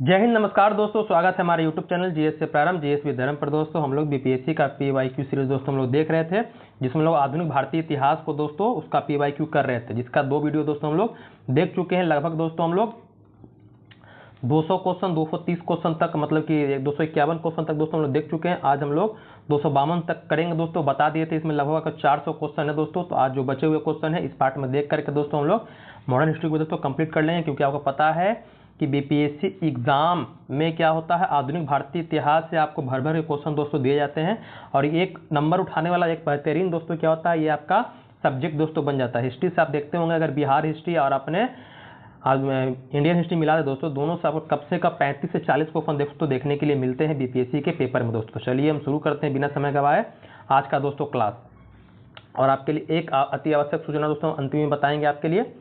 जय हिंद, नमस्कार दोस्तों। स्वागत है हमारे यूट्यूब चैनल जीएस से प्रारंभ, जीएस विद धर्म पर। दोस्तों हम लोग बीपीएससी का पीवाईक्यू सीरीज दोस्तों हम लोग देख रहे थे, जिसमें लोग आधुनिक भारतीय इतिहास को दोस्तों उसका पीवाईक्यू कर रहे थे, जिसका 2 वीडियो दोस्तों हम लोग देख चुके हैं। लगभग दोस्तों हम लोग 200 क्वेश्चन 230 क्वेश्चन तक, मतलब कि 251 क्वेश्चन तक दोस्तों हम लोग देख चुके हैं। आज हम लोग 252 तक करेंगे दोस्तों। बता दिए थे इसमें लगभग 400 क्वेश्चन है दोस्तों। तो आज जो बचे हुए क्वेश्चन है इस पार्ट में देख करके दोस्तों हम लोग मॉडर्न हिस्ट्री को दोस्तों कंप्लीट कर लेंगे, क्योंकि आपको पता है कि बीपीएससी एग्जाम में क्या होता है, आधुनिक भारतीय इतिहास से आपको भर भर के क्वेश्चन दोस्तों दिए जाते हैं। और एक नंबर उठाने वाला एक बेहतरीन दोस्तों क्या होता है, ये आपका सब्जेक्ट दोस्तों बन जाता है। हिस्ट्री से आप देखते होंगे, अगर बिहार हिस्ट्री और अपने इंडियन हिस्ट्री मिला दे दोस्तों, दोनों से आपको कब से कब 35 से 40 क्वेश्चन दोस्तों देखने के लिए मिलते हैं बीपीएससी के पेपर में दोस्तों। चलिए हम शुरू करते हैं बिना समय गवाए आज का दोस्तों क्लास। और आपके लिए एक अति आवश्यक सूचना दोस्तों अंतिम में बताएंगे आपके लिए।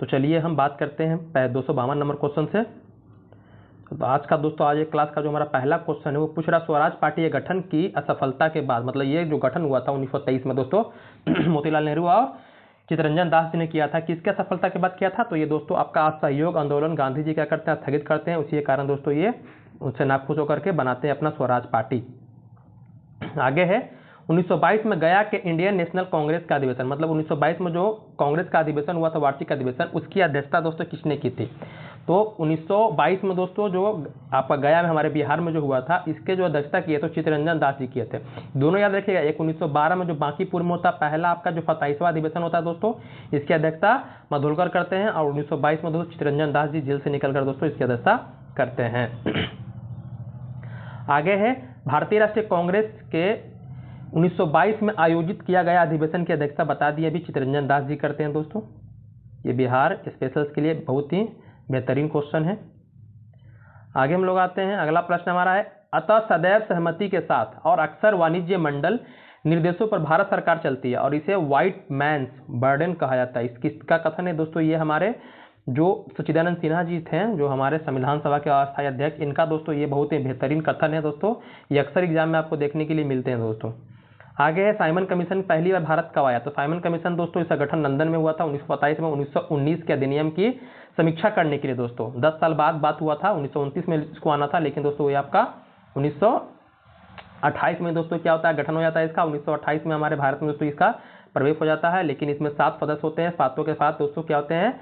तो चलिए हम बात करते हैं 252 नंबर क्वेश्चन से। तो आज का दोस्तों आज एक क्लास का जो हमारा पहला क्वेश्चन है वो पूछ रहा, स्वराज पार्टी के गठन की असफलता के बाद, मतलब ये जो गठन हुआ था 1923 में दोस्तों मोतीलाल नेहरू और चित्तरंजन दास जी ने किया था, किसके असफलता के बाद किया था? तो ये दोस्तों आपका असहयोग आंदोलन गांधी जी क्या करते हैं, स्थगित करते हैं। उसी के कारण दोस्तों ये उनसे नाखुश होकर के बनाते हैं अपना स्वराज पार्टी। आगे है 1922 में गया के इंडियन नेशनल कांग्रेस का अधिवेशन, मतलब 1922 में जो कांग्रेस का अधिवेशन हुआ था, वार्षिक अधिवेशन, उसकी अध्यक्षता दोस्तों किसने की थी? तो 1922 में दोस्तों जो आपका गया में हमारे बिहार में जो हुआ था, इसके जो अध्यक्षता किए तो चित्तरंजन दास जी किए थे। दोनों याद रखिएगा, एक 1912 में जो बांकीपुर में होता पहला आपका जो 27वां अधिवेशन होता है दोस्तों, इसकी अध्यक्षता मधुलकर करते हैं। और 1922 में दोस्तों चित्तरंजन दास जी जेल से निकलकर दोस्तों इसकी अध्यक्षता करते हैं। आगे है भारतीय राष्ट्रीय कांग्रेस के 1922 में आयोजित किया गया अधिवेशन की अध्यक्षता बता दी, अभी चित्तरंजन दास जी करते हैं दोस्तों। ये बिहार स्पेशल्स के लिए बहुत ही बेहतरीन क्वेश्चन है। आगे हम लोग आते हैं, अगला प्रश्न हमारा है, अतः सदैव सहमति के साथ और अक्सर वाणिज्य मंडल निर्देशों पर भारत सरकार चलती है और इसे व्हाइट मैन्स बर्डन कहा जाता है। इसका कथन है दोस्तों, ये हमारे जो सच्चिदानंद सिन्हा जी थे, जो हमारे संविधान सभा के अस्थायी अध्यक्ष, इनका दोस्तों ये बहुत ही बेहतरीन कथन है दोस्तों। ये अक्सर एग्जाम में आपको देखने के लिए मिलते हैं दोस्तों। आगे है साइमन कमीशन पहली बार भारत कब आया? तो साइमन कमीशन दोस्तों इसका गठन लंदन में हुआ था 1927 में, 1919 के अधिनियम की समीक्षा करने के लिए दोस्तों। 10 साल बाद बात हुआ था, 1929 में इसको आना था, लेकिन दोस्तों ये आपका 1928 में दोस्तों क्या होता है, गठन हो जाता है इसका। 1928 में हमारे भारत में दोस्तों इसका प्रवेश हो जाता है, लेकिन इसमें 7 सदस्य होते हैं। 7 के साथ दोस्तों क्या होते हैं,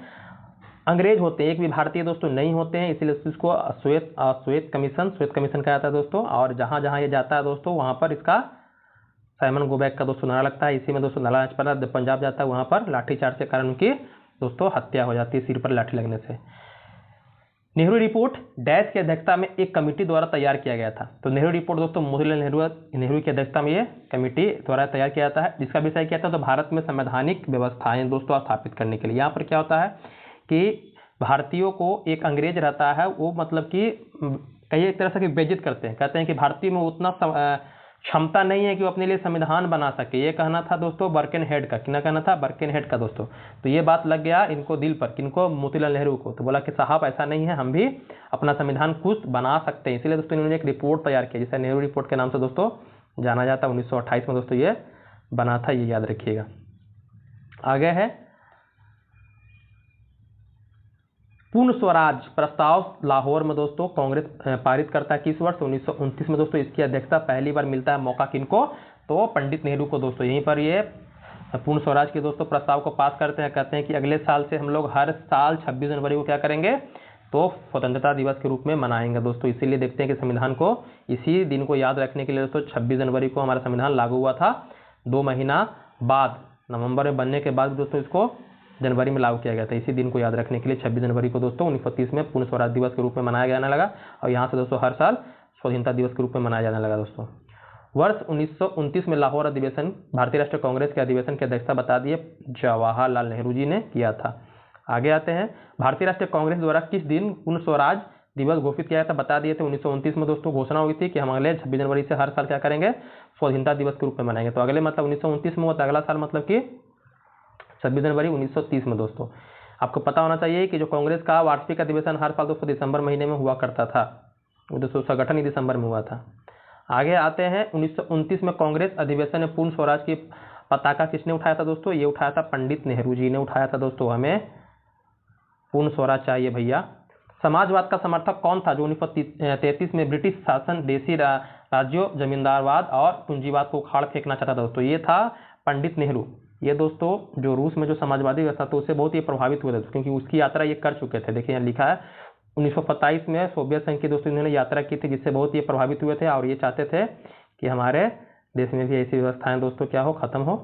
अंग्रेज होते हैं, एक भी भारतीय दोस्तों नहीं होते हैं, इसीलिए इसको श्वेत कमीशन कहा जाता है दोस्तों। और जहां जहां ये जाता है दोस्तों वहां पर इसका साइमन गो बैक का दोस्तों नारा लगता है। इसी में दोस्तों लाला लाजपत पंजाब जाता है, वहां पर लाठीचार्ज के कारण उनकी दोस्तों हत्या हो जाती है, सिर पर लाठी लगने से। नेहरू रिपोर्ट डैश की अध्यक्षता में एक कमेटी द्वारा तैयार किया गया था। तो नेहरू रिपोर्ट दोस्तों मोतीलाल नेहरू की अध्यक्षता में ये कमेटी द्वारा तैयार किया जाता है, जिसका विषय क्या था, तो भारत में संवैधानिक व्यवस्थाएं दोस्तों स्थापित करने के लिए। यहाँ पर क्या होता है कि भारतीयों को एक अंग्रेज रहता है, वो मतलब कि कई एक तरह से बेइज्जत करते हैं, कहते हैं कि भारतीय में उतना क्षमता नहीं है कि वो अपने लिए संविधान बना सके। ये कहना था दोस्तों बर्केनहेड का, कितना कहना था, बर्केनहेड का दोस्तों। तो ये बात लग गया इनको दिल पर, किनको, मोतीलाल नेहरू को। तो बोला कि साहब ऐसा नहीं है, हम भी अपना संविधान खुद बना सकते हैं। इसलिए दोस्तों इन्होंने एक रिपोर्ट तैयार किया, जिसे नेहरू रिपोर्ट के नाम से दोस्तों जाना जाता है। 1928 में दोस्तों ये बना था, ये याद रखिएगा। आगे है पूर्ण स्वराज प्रस्ताव लाहौर में दोस्तों कांग्रेस पारित करता है किस वर्ष? 1929 में दोस्तों। इसकी अध्यक्षता पहली बार मिलता है मौका किनको, तो पंडित नेहरू को दोस्तों। यहीं पर ये पूर्ण स्वराज के दोस्तों प्रस्ताव को पास करते हैं। कहते हैं कि अगले साल से हम लोग हर साल 26 जनवरी को क्या करेंगे, तो स्वतंत्रता दिवस के रूप में मनाएंगे दोस्तों। इसीलिए देखते हैं कि संविधान को इसी दिन को याद रखने के लिए दोस्तों 26 जनवरी को हमारा संविधान लागू हुआ था। 2 महीना बाद, नवंबर में बनने के बाद दोस्तों इसको जनवरी में लागू किया गया था। इसी दिन को याद रखने के लिए 26 जनवरी को दोस्तों 1930 में पूर्ण स्वराज दिवस के रूप में मनाया जाने लगा। और यहाँ से दोस्तों हर साल स्वाधीनता दिवस के रूप में मनाया जाने लगा दोस्तों। वर्ष 1929 में लाहौर अधिवेशन, भारतीय राष्ट्रीय कांग्रेस के अधिवेशन की अध्यक्षता बता दिए जवाहरलाल नेहरू जी ने किया था। आगे आते हैं, भारतीय राष्ट्रीय कांग्रेस द्वारा किस दिन पूर्ण स्वराज दिवस घोषित किया था, बता दिए थे। 1929 में दोस्तों घोषणा हुई थी कि हम अगले 26 जनवरी से हर साल क्या करेंगे, स्वाधीनता दिवस के रूप में मनाएंगे। तो अगले मतलब 1929 में हुआ, अगला साल मतलब कि 26 जनवरी 1930 में दोस्तों। आपको पता होना चाहिए कि जो कांग्रेस का वार्षिक अधिवेशन हर साल दोस्तों दिसंबर महीने में हुआ करता था, दोस्तों उसका गठन ही दिसंबर में हुआ था। आगे आते हैं 1929 में कांग्रेस अधिवेशन में पूर्ण स्वराज की पताका किसने उठाया था दोस्तों? ये उठाया था पंडित नेहरू जी ने उठाया था दोस्तों। हमें पूर्ण स्वराज चाहिए भैया। समाजवाद का समर्थक कौन था जो 1933 में ब्रिटिश शासन, देशी राज्यों, जमींदारवाद और पूंजीवाद को उखाड़ फेंकना चाहता था दोस्तों? ये था पंडित नेहरू। ये दोस्तों जो रूस में जो समाजवादी व्यवस्था था उससे बहुत ही प्रभावित हुए थे, क्योंकि उसकी यात्रा ये कर चुके थे। देखिए यहाँ लिखा है 1927 में सोवियत संघ के दोस्तों इन्होंने यात्रा की थी, जिससे बहुत ही प्रभावित हुए थे और ये चाहते थे कि हमारे देश में भी ऐसी व्यवस्थाएं दोस्तों क्या हो, खत्म हो।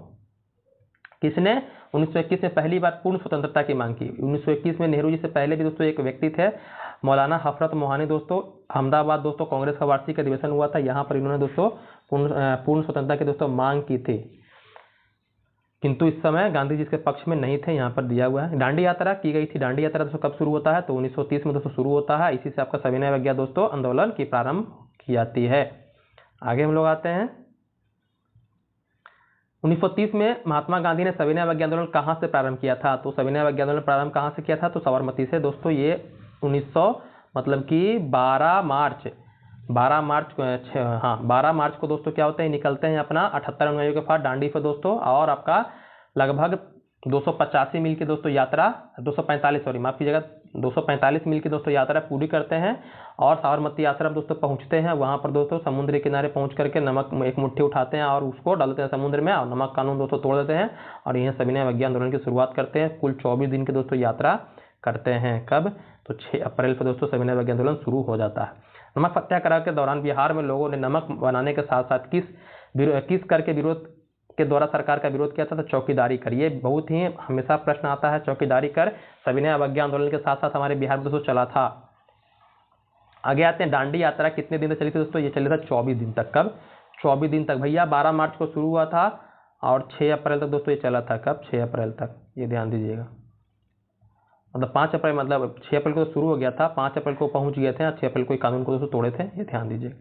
किसने 1921 में पहली बार पूर्ण स्वतंत्रता की मांग की? 1921 में नेहरू जी से पहले भी दोस्तों एक व्यक्ति थे, मौलाना हफरत मोहानी दोस्तों। अहमदाबाद दोस्तों कांग्रेस का वार्षिक अधिवेशन हुआ था, यहाँ पर इन्होंने दोस्तों पूर्ण स्वतंत्रता की दोस्तों मांग की थी, किंतु इस समय गांधी जी के पक्ष में नहीं थे, यहाँ पर दिया हुआ है। दांडी यात्रा की गई थी। दांडी यात्रा दोस्तों कब शुरू होता है? तो 1930 में दोस्तों शुरू होता है। इसी से आपका सविनय अवज्ञा दोस्तों आंदोलन की प्रारंभ की जाती है। आगे हम लोग आते हैं 1930 में महात्मा गांधी ने सविनय अवज्ञा आंदोलन कहाँ से प्रारंभ किया था? तो सविनय अवज्ञा आंदोलन प्रारंभ कहाँ से किया था? तो साबरमती से दोस्तों। ये 1900 मतलब कि 12 मार्च को दोस्तों क्या होते हैं, निकलते हैं अपना 78 अनुयायियों के साथ दांडी पे दोस्तों, और आपका लगभग 285 मील की दोस्तों यात्रा, 245 मील की दोस्तों यात्रा पूरी करते हैं और साबरमती आश्रम दोस्तों पहुंचते हैं। वहां पर दोस्तों समुद्र के किनारे पहुंच करके नमक एक मुट्ठी उठाते हैं और उसको डालते हैं समुद्र में और नमक कानून दोस्तों तोड़ देते हैं और यह सविनय अवज्ञा आंदोलन की शुरुआत करते हैं। कुल 24 दिन की दोस्तों यात्रा करते हैं। कब? तो 6 अप्रैल पर दोस्तों सविनय अवज्ञा आंदोलन शुरू हो जाता है। नमक सत्याग्रह के दौरान बिहार में लोगों ने नमक बनाने के साथ साथ किस कर के विरोध के द्वारा सरकार का विरोध किया था? तो चौकीदारी कर। ये बहुत ही हमेशा प्रश्न आता है, चौकीदारी कर सविनय अवज्ञा आंदोलन के साथ साथ हमारे बिहार में दोस्तों चला था। आगे आते हैं दांडी यात्रा कितने दिन तक चली थी दोस्तों? ये चली था 24 दिन तक। कब? 24 दिन तक भैया। 12 मार्च को शुरू हुआ था और 6 अप्रैल तक दोस्तों ये चला था। कब? 6 अप्रैल तक, ये ध्यान दीजिएगा। मतलब 5 अप्रैल, मतलब 6 अप्रैल को तो शुरू हो गया था, 5 अप्रैल को पहुंच गए थे, 6 अप्रैल को कानून को दोस्तों तोड़े थे, ये ध्यान दीजिए।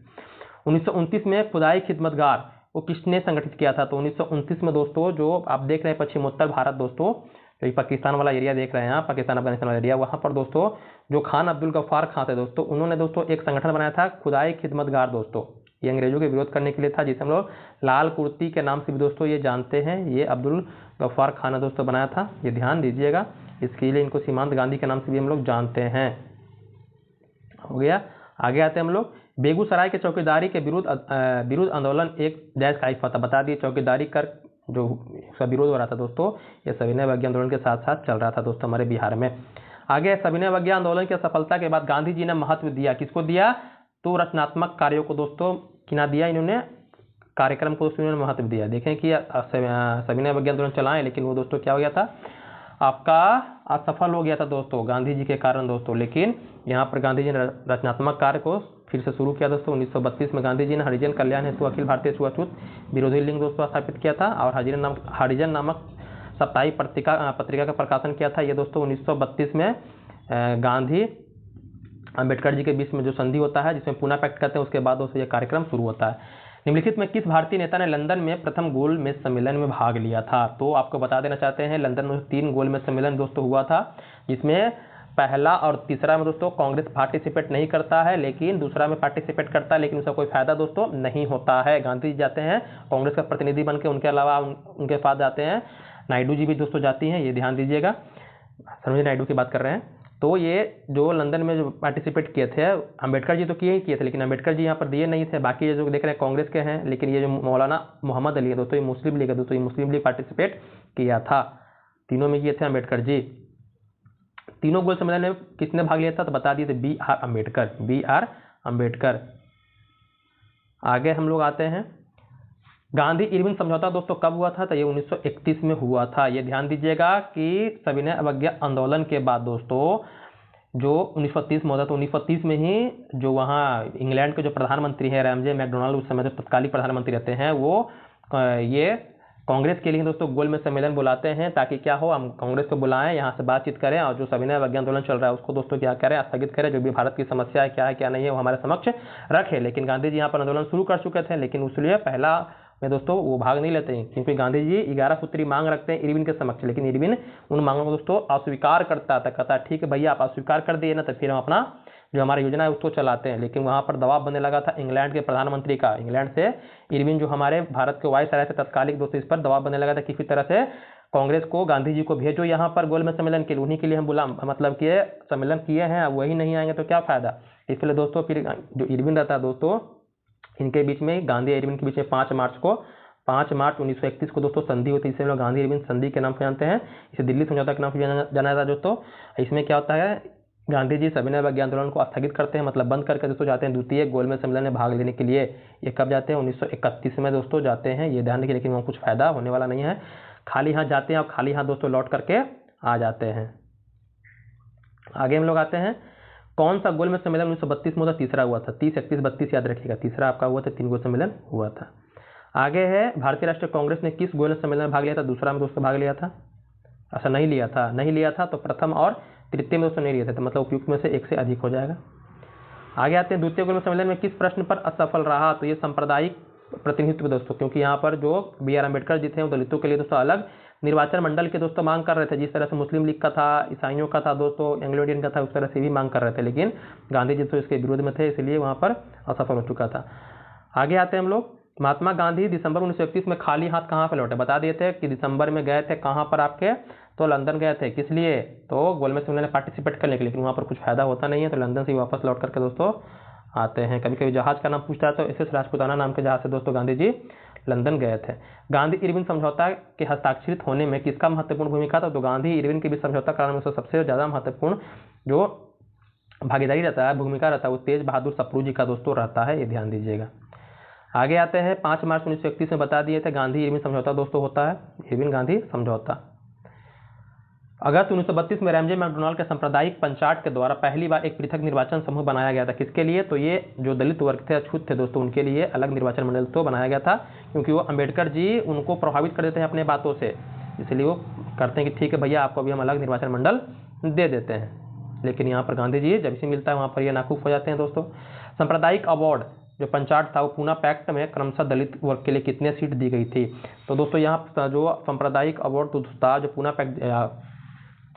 1929 में खुदाई खिदमतगार वो किसने संगठित किया था? तो 1929 में दोस्तों जो आप देख रहे हैं पश्चिमोत्तर भारत दोस्तों, जो पाकिस्तान वाला एरिया देख रहे हैं यहाँ, पाकिस्तान अफगानिस्तान वाला एरिया, वहाँ पर दोस्तों जो खान अब्दुल गफ्फार खान थे दोस्तों, उन्होंने दोस्तों एक संगठन बनाया था खुदाई खिदमतगार दोस्तों। ये अंग्रेजों के विरोध करने के लिए था, जिसे हम लोग लाल कुर्ती के नाम से भी दोस्तों ये जानते हैं। ये अब्दुल गफ्फार खान ने दोस्तों बनाया था, ये ध्यान दीजिएगा। इसके लिए इनको सीमांत गांधी के नाम से भी हम लोग जानते हैं। हो गया। आगे आते हैं हम लोग बेगूसराय के चौकीदारी के विरुद्ध आंदोलन एक डैश का था। बता दिए चौकीदारी कर जो उसका विरोध हो रहा था दोस्तों, ये सविनय अवज्ञा आंदोलन के साथ साथ चल रहा था दोस्तों हमारे बिहार में। आगे सविनय अवज्ञा आंदोलन की सफलता के बाद गांधी जी ने महत्व दिया, किसको दिया? तो रचनात्मक कार्यों को दोस्तों किना दिया, इन्होंने कार्यक्रम को इन्होंने महत्व दिया। देखें कि सविनय अवज्ञा आंदोलन चलाएं, लेकिन वो दोस्तों क्या हो गया था, आपका असफल हो गया था दोस्तों गांधी जी के कारण दोस्तों। लेकिन यहाँ पर गांधी जी ने रचनात्मक कार्य को फिर से शुरू किया दोस्तों। 1932 में गांधी जी ने हरिजन कल्याण हेतु अखिल भारतीय छुआछूत विरोधी लीग दोस्तों स्थापित किया था और हरिजन नामक साप्ताहिक पत्रिका का प्रकाशन किया था। ये दोस्तों 1932 में गांधी अम्बेडकर जी के बीच में जो संधि होता है, जिसमें पूना पैक्ट कहते हैं, उसके बाद दोस्तों ये कार्यक्रम शुरू होता है। निम्नलिखित में किस भारतीय नेता ने लंदन में प्रथम गोलमेज सम्मेलन में भाग लिया था? तो आपको बता देना चाहते हैं लंदन में 3 गोलमेज सम्मेलन दोस्तों हुआ था, जिसमें पहला और तीसरा में दोस्तों कांग्रेस पार्टिसिपेट नहीं करता है, लेकिन दूसरा में पार्टिसिपेट करता है, लेकिन उसका कोई फायदा दोस्तों नहीं होता है। गांधी जी जाते हैं कांग्रेस का प्रतिनिधि बन के, उनके अलावा उनके साथ जाते हैं नायडू जी भी दोस्तों जाती हैं, ये ध्यान दीजिएगा। सरोजिनी नायडू की बात कर रहे हैं। तो ये जो लंदन में जो पार्टिसिपेट किए थे, अम्बेडकर जी तो किए थे, लेकिन अम्बेडकर जी यहाँ पर दिए नहीं थे। बाकी ये जो देख रहे हैं कांग्रेस के हैं, लेकिन ये जो मौलाना मोहम्मद अली है दोस्तों, ये मुस्लिम लीग है दोस्तों, ये मुस्लिम लीग पार्टिसिपेट किया था। तीनों में किए थे अम्बेडकर जी। तीनों गोल सम्मेलन में किसने भाग लिया था? तो बता दिए थे B.R. अम्बेडकर। आगे हम लोग आते हैं गांधी इरविन समझौता दोस्तों कब हुआ था? तो ये 1931 में हुआ था। ये ध्यान दीजिएगा कि सविनय अवज्ञा आंदोलन के बाद दोस्तों जो 1930 में होता, तो 1930 में ही जो वहाँ इंग्लैंड के जो प्रधानमंत्री है रैमजे मैकडोनाल्ड, उस समय जो तत्कालीन प्रधानमंत्री रहते हैं, वो ये कांग्रेस के लिए दोस्तों गोलमेज सम्मेलन बुलाते हैं, ताकि क्या हो, हम कांग्रेस को बुलाएं, यहाँ से बातचीत करें और जो सविनय अवज्ञा आंदोलन चल रहा है उसको दोस्तों क्या करें, स्थगित करें, जो भी भारत की समस्या है क्या है क्या नहीं है वो हमारे समक्ष रखें। लेकिन गांधी जी यहाँ पर आंदोलन शुरू कर चुके थे, लेकिन उसलिए पहला में दोस्तों वो भाग नहीं लेते हैं, क्योंकि गांधी जी 11 सूत्री मांग रखते हैं इरविन के समक्ष, लेकिन इरविन उन मांगों को दोस्तों अस्वीकार करता था। कहता ठीक है भैया, आप अस्वीकार कर दिए ना, तो फिर हम अपना जो हमारी योजना है उसको चलाते हैं। लेकिन वहाँ पर दबाव बनने लगा था इंग्लैंड के प्रधानमंत्री का। इंग्लैंड से इरविन जो हमारे भारत के वायसराय थे तत्कालिक दोस्तों, इस पर दबाव बनने लगा था किसी तरह से कांग्रेस को गांधी जी को भेजो यहाँ पर गोलमेज सम्मेलन के लिए, उन्हीं के लिए हम बुला मतलब कि सम्मेलन किए हैं, अब वही नहीं आएंगे तो क्या फायदा। इसलिए दोस्तों फिर जो इरविन रहता है दोस्तों, इनके बीच में गांधी इरविन के बीच में 5 मार्च 1931 को दोस्तों संधि होती है, इसे हम लोग गांधी इरविन संधि के नाम से जानते हैं। इसे दिल्ली समझौता के नाम से जाना जाता है दोस्तों। इसमें क्या होता है, गांधी जी सविनय अवज्ञा आंदोलन को स्थगित करते हैं, मतलब बंद करके दोस्तों जाते हैं द्वितीय गोलमेज सम्मेलन में भाग लेने के लिए। ये कब जाते हैं, 1931 में दोस्तों जाते हैं, ये ध्यान रखिए, लेकिन वहाँ कुछ फायदा होने वाला नहीं है, खाली हाथ जाते हैं और खाली हाथ दोस्तों लौट करके आ जाते हैं। आगे हम लोग आते हैं, कौन सा गोलमेज सम्मेलन 1932 में तीसरा हुआ था, 30, 31, 32 याद रखिएगा, तीसरा आपका हुआ था, 3 गोल सम्मेलन हुआ था। आगे है भारतीय राष्ट्रीय कांग्रेस ने किस गोलमेज सम्मेलन में भाग लिया था, दूसरा में दोस्तों भाग लिया था, ऐसा नहीं लिया था तो प्रथम और तृतीय में दोस्तों नहीं लिए थे, तो मतलब उपयुक्त में से एक से अधिक हो जाएगा। आगे आते हैं, द्वितीय गोलमेज सम्मेलन में किस प्रश्न पर असफल रहा, तो ये सांप्रदायिक प्रतिनिधित्व दोस्तों, क्योंकि यहाँ पर जो BR अम्बेडकर जी थे वो दलितों के लिए दोस्तों अलग निर्वाचन मंडल के दोस्तों मांग कर रहे थे, जिस तरह से मुस्लिम लीग का था, ईसाइयों का था दोस्तों, एंग्लो इंडियन का था, उस तरह से भी मांग कर रहे थे, लेकिन गांधी जी तो इसके विरोध में थे, इसलिए वहाँ पर असफल हो चुका था। आगे आते हैं हम लोग, महात्मा गांधी दिसंबर 1931 में खाली हाथ कहाँ पर लौटे, बता दिए थे कि दिसंबर में गए थे कहाँ पर आपके, तो लंदन गए थे, किस लिए, तो गोलमेज सम्मेलन में पार्टिसिपेट करने के लिए, लेकिन वहाँ पर कुछ फायदा होता नहीं है, तो लंदन से वापस लौट करके दोस्तों आते हैं। कभी कभी जहाज का नाम पूछता है तो SS राजपूताना नाम के जहाज से दोस्तों गांधी जी लंदन गए थे। गांधी इरविन समझौता के हस्ताक्षरित होने में किसका महत्वपूर्ण भूमिका था, तो गांधी इरविन के बीच समझौता कराने में सबसे ज्यादा महत्वपूर्ण जो भागीदारी रहता है, भूमिका रहता है, वो तेज बहादुर सप्रू जी का दोस्तों रहता है, ये ध्यान दीजिएगा। आगे आते हैं, 5 मार्च 1931 में बता दिए थे गांधी इरविन समझौता दोस्तों होता है, इरविन गांधी समझौता। अगस्त 1932 में रैमजे मैकडोनाल्ड के सांप्रदायिक पंचायत के द्वारा पहली बार एक पृथक निर्वाचन समूह बनाया गया था, किसके लिए, तो ये जो दलित वर्ग थे, अछूत थे दोस्तों, उनके लिए अलग निर्वाचन मंडल तो बनाया गया था, क्योंकि वो अम्बेडकर जी उनको प्रभावित कर देते हैं अपने बातों से, इसलिए वो करते हैं कि ठीक है भैया आपको अभी हम अलग निर्वाचन मंडल दे देते हैं, लेकिन यहाँ पर गांधी जी जब से मिलता है वहाँ पर ये नाखुश हो जाते हैं दोस्तों। सांप्रदायिक अवार्ड जो पंचायत था वो पूना पैक्ट में क्रमशः दलित वर्ग के लिए कितने सीट दी गई थी, तो दोस्तों यहाँ जो सांप्रदायिक अवार्ड था जो पूना पैक्ट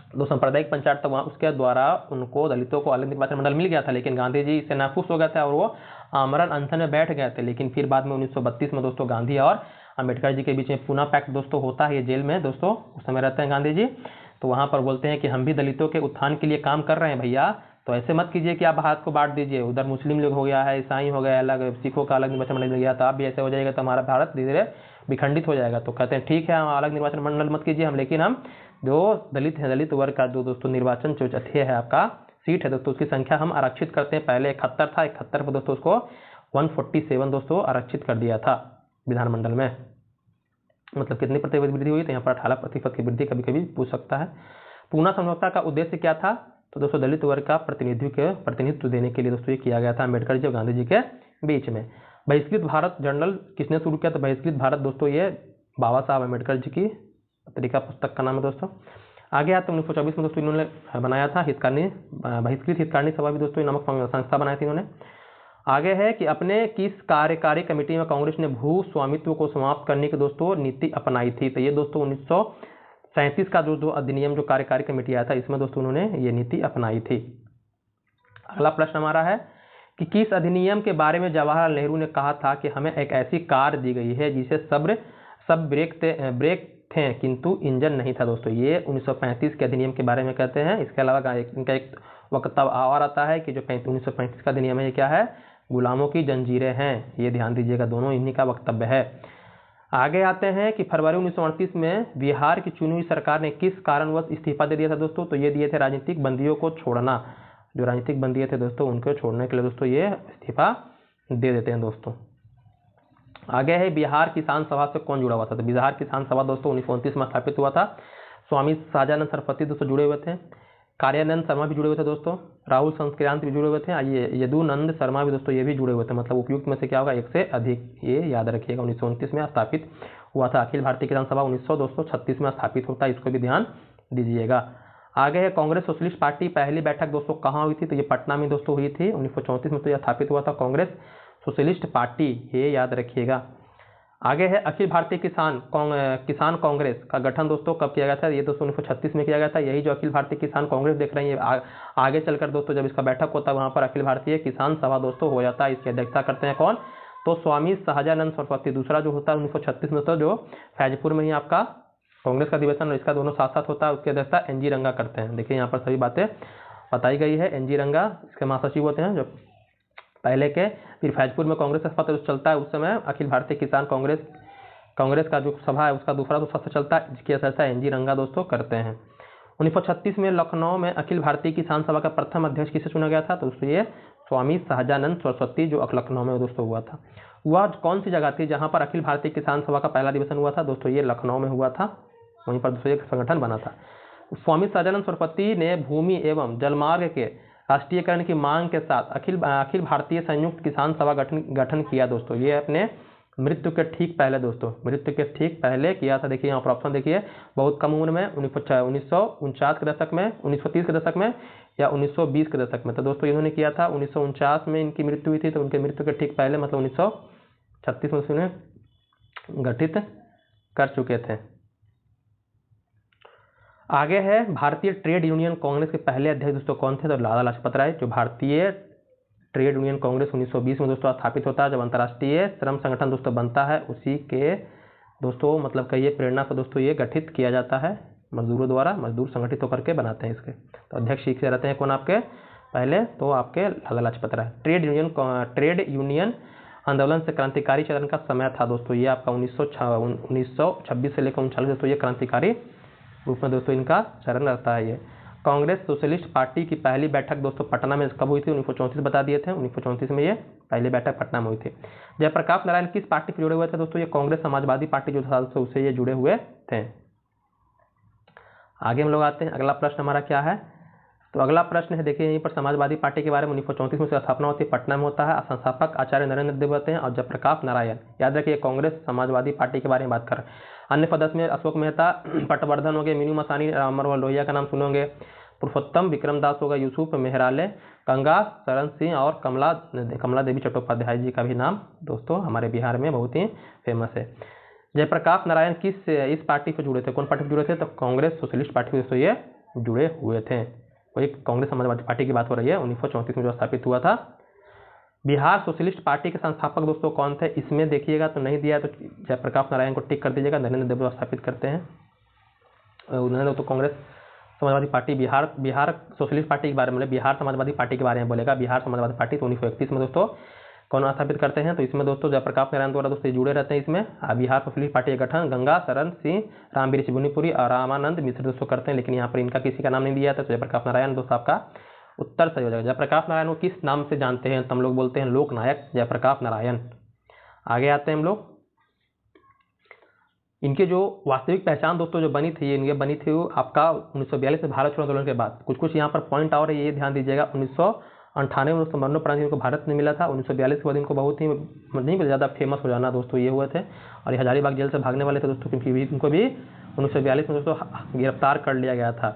जो सांप्रदायिक पंचायत था वहाँ उसके द्वारा उनको दलितों को अलग निर्वाचन मंडल मिल गया था, लेकिन गांधी जी इससे नाखुश हो गए थे और वो आमरण अनशन में बैठ गए थे। लेकिन फिर बाद में 1932 में दोस्तों गांधी और अम्बेडकर जी के बीच में पूना पैक्ट दोस्तों होता है, ये जेल में दोस्तों उस समय रहते हैं गांधी जी, तो वहाँ पर बोलते हैं कि हम भी दलितों के उत्थान के लिए काम कर रहे हैं भैया, तो ऐसे मत कीजिए कि आप हाथ को बांट दीजिए, उधर मुस्लिम लोग हो गया है, ईसाई हो गया अलग, सिखों का अलग निर्वाचन मंडल मिल गया, तो आप भी ऐसे हो जाएगा तो हमारा भारत धीरे धीरे विखंडित हो जाएगा। तो कहते हैं ठीक है हम अलग निर्वाचन मंडल मत कीजिए, हम लेकिन हम जो दलित है, दलित वर्ग का जो दोस्तों निर्वाचन जो अध्यय है आपका सीट है दोस्तों, उसकी संख्या हम आरक्षित करते हैं। पहले 71 था, 71 पर दोस्तों उसको 147 दोस्तों आरक्षित कर दिया था विधानमंडल में। मतलब कितनी प्रतिशत वृद्धि हुई, तो यहाँ पर 18% की वृद्धि कभी कभी पूछ सकता है। पूना समझौता का उद्देश्य क्या था, तो दोस्तों दलित वर्ग का प्रतिनिधित्व देने के लिए दोस्तों ये किया गया था अम्बेडकर जी और गांधी जी के बीच में। बहिष्कृत भारत जर्नल किसने शुरू किया, तो बहिष्कृत भारत दोस्तों ये बाबा साहब अम्बेडकर जी की पत्रिका पुस्तक का नाम है दोस्तों। आगे आते 1924 में दोस्तों इन्होंने बनाया था बहिष्कृत हितकारिणी सभा भी दोस्तों नामक संस्था बनाई थी इन्होंने। आगे है कि अपने किस कार्यकारी कमेटी में कांग्रेस ने भू स्वामित्व को समाप्त करने की दोस्तों नीति अपनाई थी, तो ये दोस्तों 1937 का जो अधिनियम जो कार्यकारी कमेटी आया था इसमें दोस्तों उन्होंने ये नीति अपनाई थी। अगला प्रश्न हमारा है कि किस अधिनियम के बारे में जवाहरलाल नेहरू ने कहा था कि हमें एक ऐसी कार दी गई है जिसे सब ब्रेक थे किंतु इंजन नहीं था दोस्तों, ये 1935 के अधिनियम के बारे में कहते हैं। इसके अलावा इनका एक वक्तव्य और आता है कि जो 1935 का अधिनियम है ये क्या है, गुलामों की जंजीरें हैं, ये ध्यान दीजिएगा, दोनों इन्हीं का वक्तव्य है। आगे आते हैं कि फरवरी 1938 में बिहार की चुनी हुई सरकार ने किस कारणवश इस्तीफा दे दिया था दोस्तों, तो ये दिए थे राजनीतिक बंदियों को छोड़ना, जो राजनीतिक बंदी थे दोस्तों उनको छोड़ने के लिए दोस्तों ये इस्तीफा दे देते हैं दोस्तों। आगे है बिहार किसान सभा से कौन जुड़ा हुआ था, तो बिहार किसान सभा दोस्तों 1929 में स्थापित हुआ था। स्वामी शाहजानंद सरस्वती दोस्तों जुड़े हुए थे, कार्यानंद शर्मा भी जुड़े हुए थे दोस्तों, राहुल संस्क्रांत भी जुड़े हुए थे, यदुनंद शर्मा भी दोस्तों ये भी जुड़े हुए थे। मतलब उपयुक्त में से क्या होगा, एक से अधिक, ये याद रखिएगा। 1929 में स्थापित हुआ था। अखिल भारतीय किसान सभा 1936 में स्थापित होता है, इसको भी ध्यान दीजिएगा। आगे है कांग्रेस सोशलिस्ट पार्टी पहली बैठक दोस्तों कहाँ हुई थी, तो ये पटना में दोस्तों हुई थी 1934 में, तो यह स्थापित हुआ था कांग्रेस सोशलिस्ट पार्टी, ये याद रखिएगा। आगे है अखिल भारतीय किसान कांग्रेस का गठन दोस्तों कब किया गया था, ये दोस्तों 1936 में किया गया था। यही जो अखिल भारतीय किसान कांग्रेस देख रहे हैं आगे चलकर दोस्तों जब इसका बैठक होता है वहाँ पर अखिल भारतीय किसान सभा दोस्तों हो जाता है। इसकी अध्यक्षता करते हैं कौन, तो स्वामी शाहजानंद सरस्वती। दूसरा जो होता है 1936 में, तो जो फैजपुर में ही आपका कांग्रेस का अधिवेशन और इसका दोनों साथ साथ होता है। उसकी अध्यक्षता एनजी रंगा करते हैं। देखिए यहाँ पर सभी बातें बताई गई है। एनजी रंगा इसके महासचिव होते हैं जो पहले के। फिर फैजपुर में कांग्रेस का सत्र चलता है, उस समय अखिल भारतीय किसान कांग्रेस का जो सभा है उसका दूसरा सत्र चलता है, जिसकी अध्यक्षता एनजी रंगा दोस्तों करते हैं। 1936 में लखनऊ में अखिल भारतीय किसान सभा का प्रथम अध्यक्ष किसे चुना गया था? तो दोस्तों ये स्वामी सहजानंद सरस्वती, जो लखनऊ में दोस्तों हुआ था। वह कौन सी जगह थी जहां पर अखिल भारतीय किसान सभा का पहला अधिवेशन हुआ था? दोस्तों ये लखनऊ में हुआ था, वहीं पर दोस्तों एक संगठन बना था। स्वामी सहजानंद सरस्वती ने भूमि एवं जलमार्ग के राष्ट्रीयकरण की मांग के साथ अखिल भारतीय संयुक्त किसान सभा गठन किया दोस्तों। ये अपने मृत्यु के ठीक पहले दोस्तों, मृत्यु के ठीक पहले किया था। देखिए यहाँ पर ऑप्शन देखिए, बहुत कम उम्र में 1949 के दशक में, 1930 के दशक में या 1920 के दशक में। तो दोस्तों इन्होंने किया था 1949 में इनकी मृत्यु हुई थी, तो उनके मृत्यु के ठीक पहले मतलब 1936 में उन्हें गठित कर चुके थे। आगे है भारतीय ट्रेड यूनियन कांग्रेस के पहले अध्यक्ष दोस्तों कौन थे? तो लाला लाजपत राय। जो भारतीय ट्रेड यूनियन कांग्रेस 1920 में दोस्तों स्थापित होता है, जब अंतर्राष्ट्रीय श्रम संगठन दोस्तों बनता है, उसी के दोस्तों मतलब कहिए प्रेरणा से दोस्तों ये गठित किया जाता है मजदूरों द्वारा। मजदूर संगठित होकर के बनाते हैं इसके। तो अध्यक्ष से रहते हैं कौन आपके? पहले तो आपके लाला लाजपत राय। ट्रेड यूनियन आंदोलन से क्रांतिकारी चरण का समय था दोस्तों, ये आपका 1926 से लेकर 1939 दोस्तों ये क्रांतिकारी रूप में दोस्तों इनका चरण रहता है। ये कांग्रेस सोशलिस्ट पार्टी की पहली बैठक दोस्तों पटना में कब हुई थी? 1934 बता दिए थे। 1934 में ये पहली बैठक पटना में हुई थी। जयप्रकाश नारायण किस पार्टी से जुड़े हुए थे दोस्तों? ये कांग्रेस समाजवादी पार्टी जो था उससे ये जुड़े हुए थे। आगे हम लोग आते हैं, अगला प्रश्न हमारा क्या है? तो अगला प्रश्न है, देखिए यहीं पर समाजवादी पार्टी के बारे में 1934 में स्थापना होती है, पटना में होता है। संस्थापक आचार्य नरेंद्र देव होते हैं और जयप्रकाश नारायण। याद रखिए कांग्रेस समाजवादी पार्टी के बारे में बात कर रहे हैं। अन्य सदस्य में अशोक मेहता, पटवर्धन हो गए, मीनू मसानी, अमरवल लोहिया का नाम सुनोगे, पुरुषोत्तम विक्रमदास होगा, यूसुफ मेहराले, गंगा शरण सिंह और कमला देवी चट्टोपाध्याय जी का भी नाम दोस्तों हमारे बिहार में बहुत ही फेमस है। जयप्रकाश नारायण इस पार्टी से जुड़े थे? कौन पार्टी से जुड़े थे? तो कांग्रेस सोशलिस्ट पार्टी से दोस्तों ये जुड़े हुए थे। वही कांग्रेस समाजवादी पार्टी की बात हो रही है, 1934 में जो स्थापित हुआ था। बिहार सोशलिस्ट पार्टी के संस्थापक दोस्तों कौन थे? इसमें देखिएगा तो नहीं दिया, तो जयप्रकाश नारायण को टिक कर दीजिएगा। नरेंद्र देव स्थापित करते हैं उन्होंने तो Congress Samajwadi party. Bihar socialist party के बारे में, बिहार समाजवादी पार्टी के बारे में बोलेगा। बिहार समाजवादी पार्टी तो 1931 में दोस्तों कौन स्थापित करते हैं? तो इसमें दोस्तों जयप्रकाश नारायण द्वारा दोस्तों जुड़े रहते हैं इसमें। बिहार सोशलिस्ट पार्टी का गठन गंगा शरण सिंह, रामवीर शिवनीपुरी और रामानंद मिश्र दोस्तों करते हैं, लेकिन यहाँ पर इनका किसी का नाम नहीं दिया था। तो जयप्रकाश नारायण दोस्तों आपका उत्तर सही हो जाएगा। जयप्रकाश नारायण को किस नाम से जानते हैं? तो हम लोग बोलते हैं लोक नायक जयप्रकाश नारायण। आगे आते हैं हम लोग, इनके जो वास्तविक पहचान दोस्तों जो बनी थी वो आपका 1942 में भारत छोड़ो आंदोलन के बाद। कुछ यहाँ पर पॉइंट और है, ये ध्यान दीजिएगा। 1998 में दोस्तों मरणोपरांत इनको भारत में मिला था। 1942 के बाद इनको बहुत ही नहीं ज़्यादा फेमस हो जाना दोस्तों ये हुए थे, और ये हजारीबाग जेल से भागने वाले थे दोस्तों, क्योंकि इनको भी 1942 में दोस्तों गिरफ्तार कर लिया गया था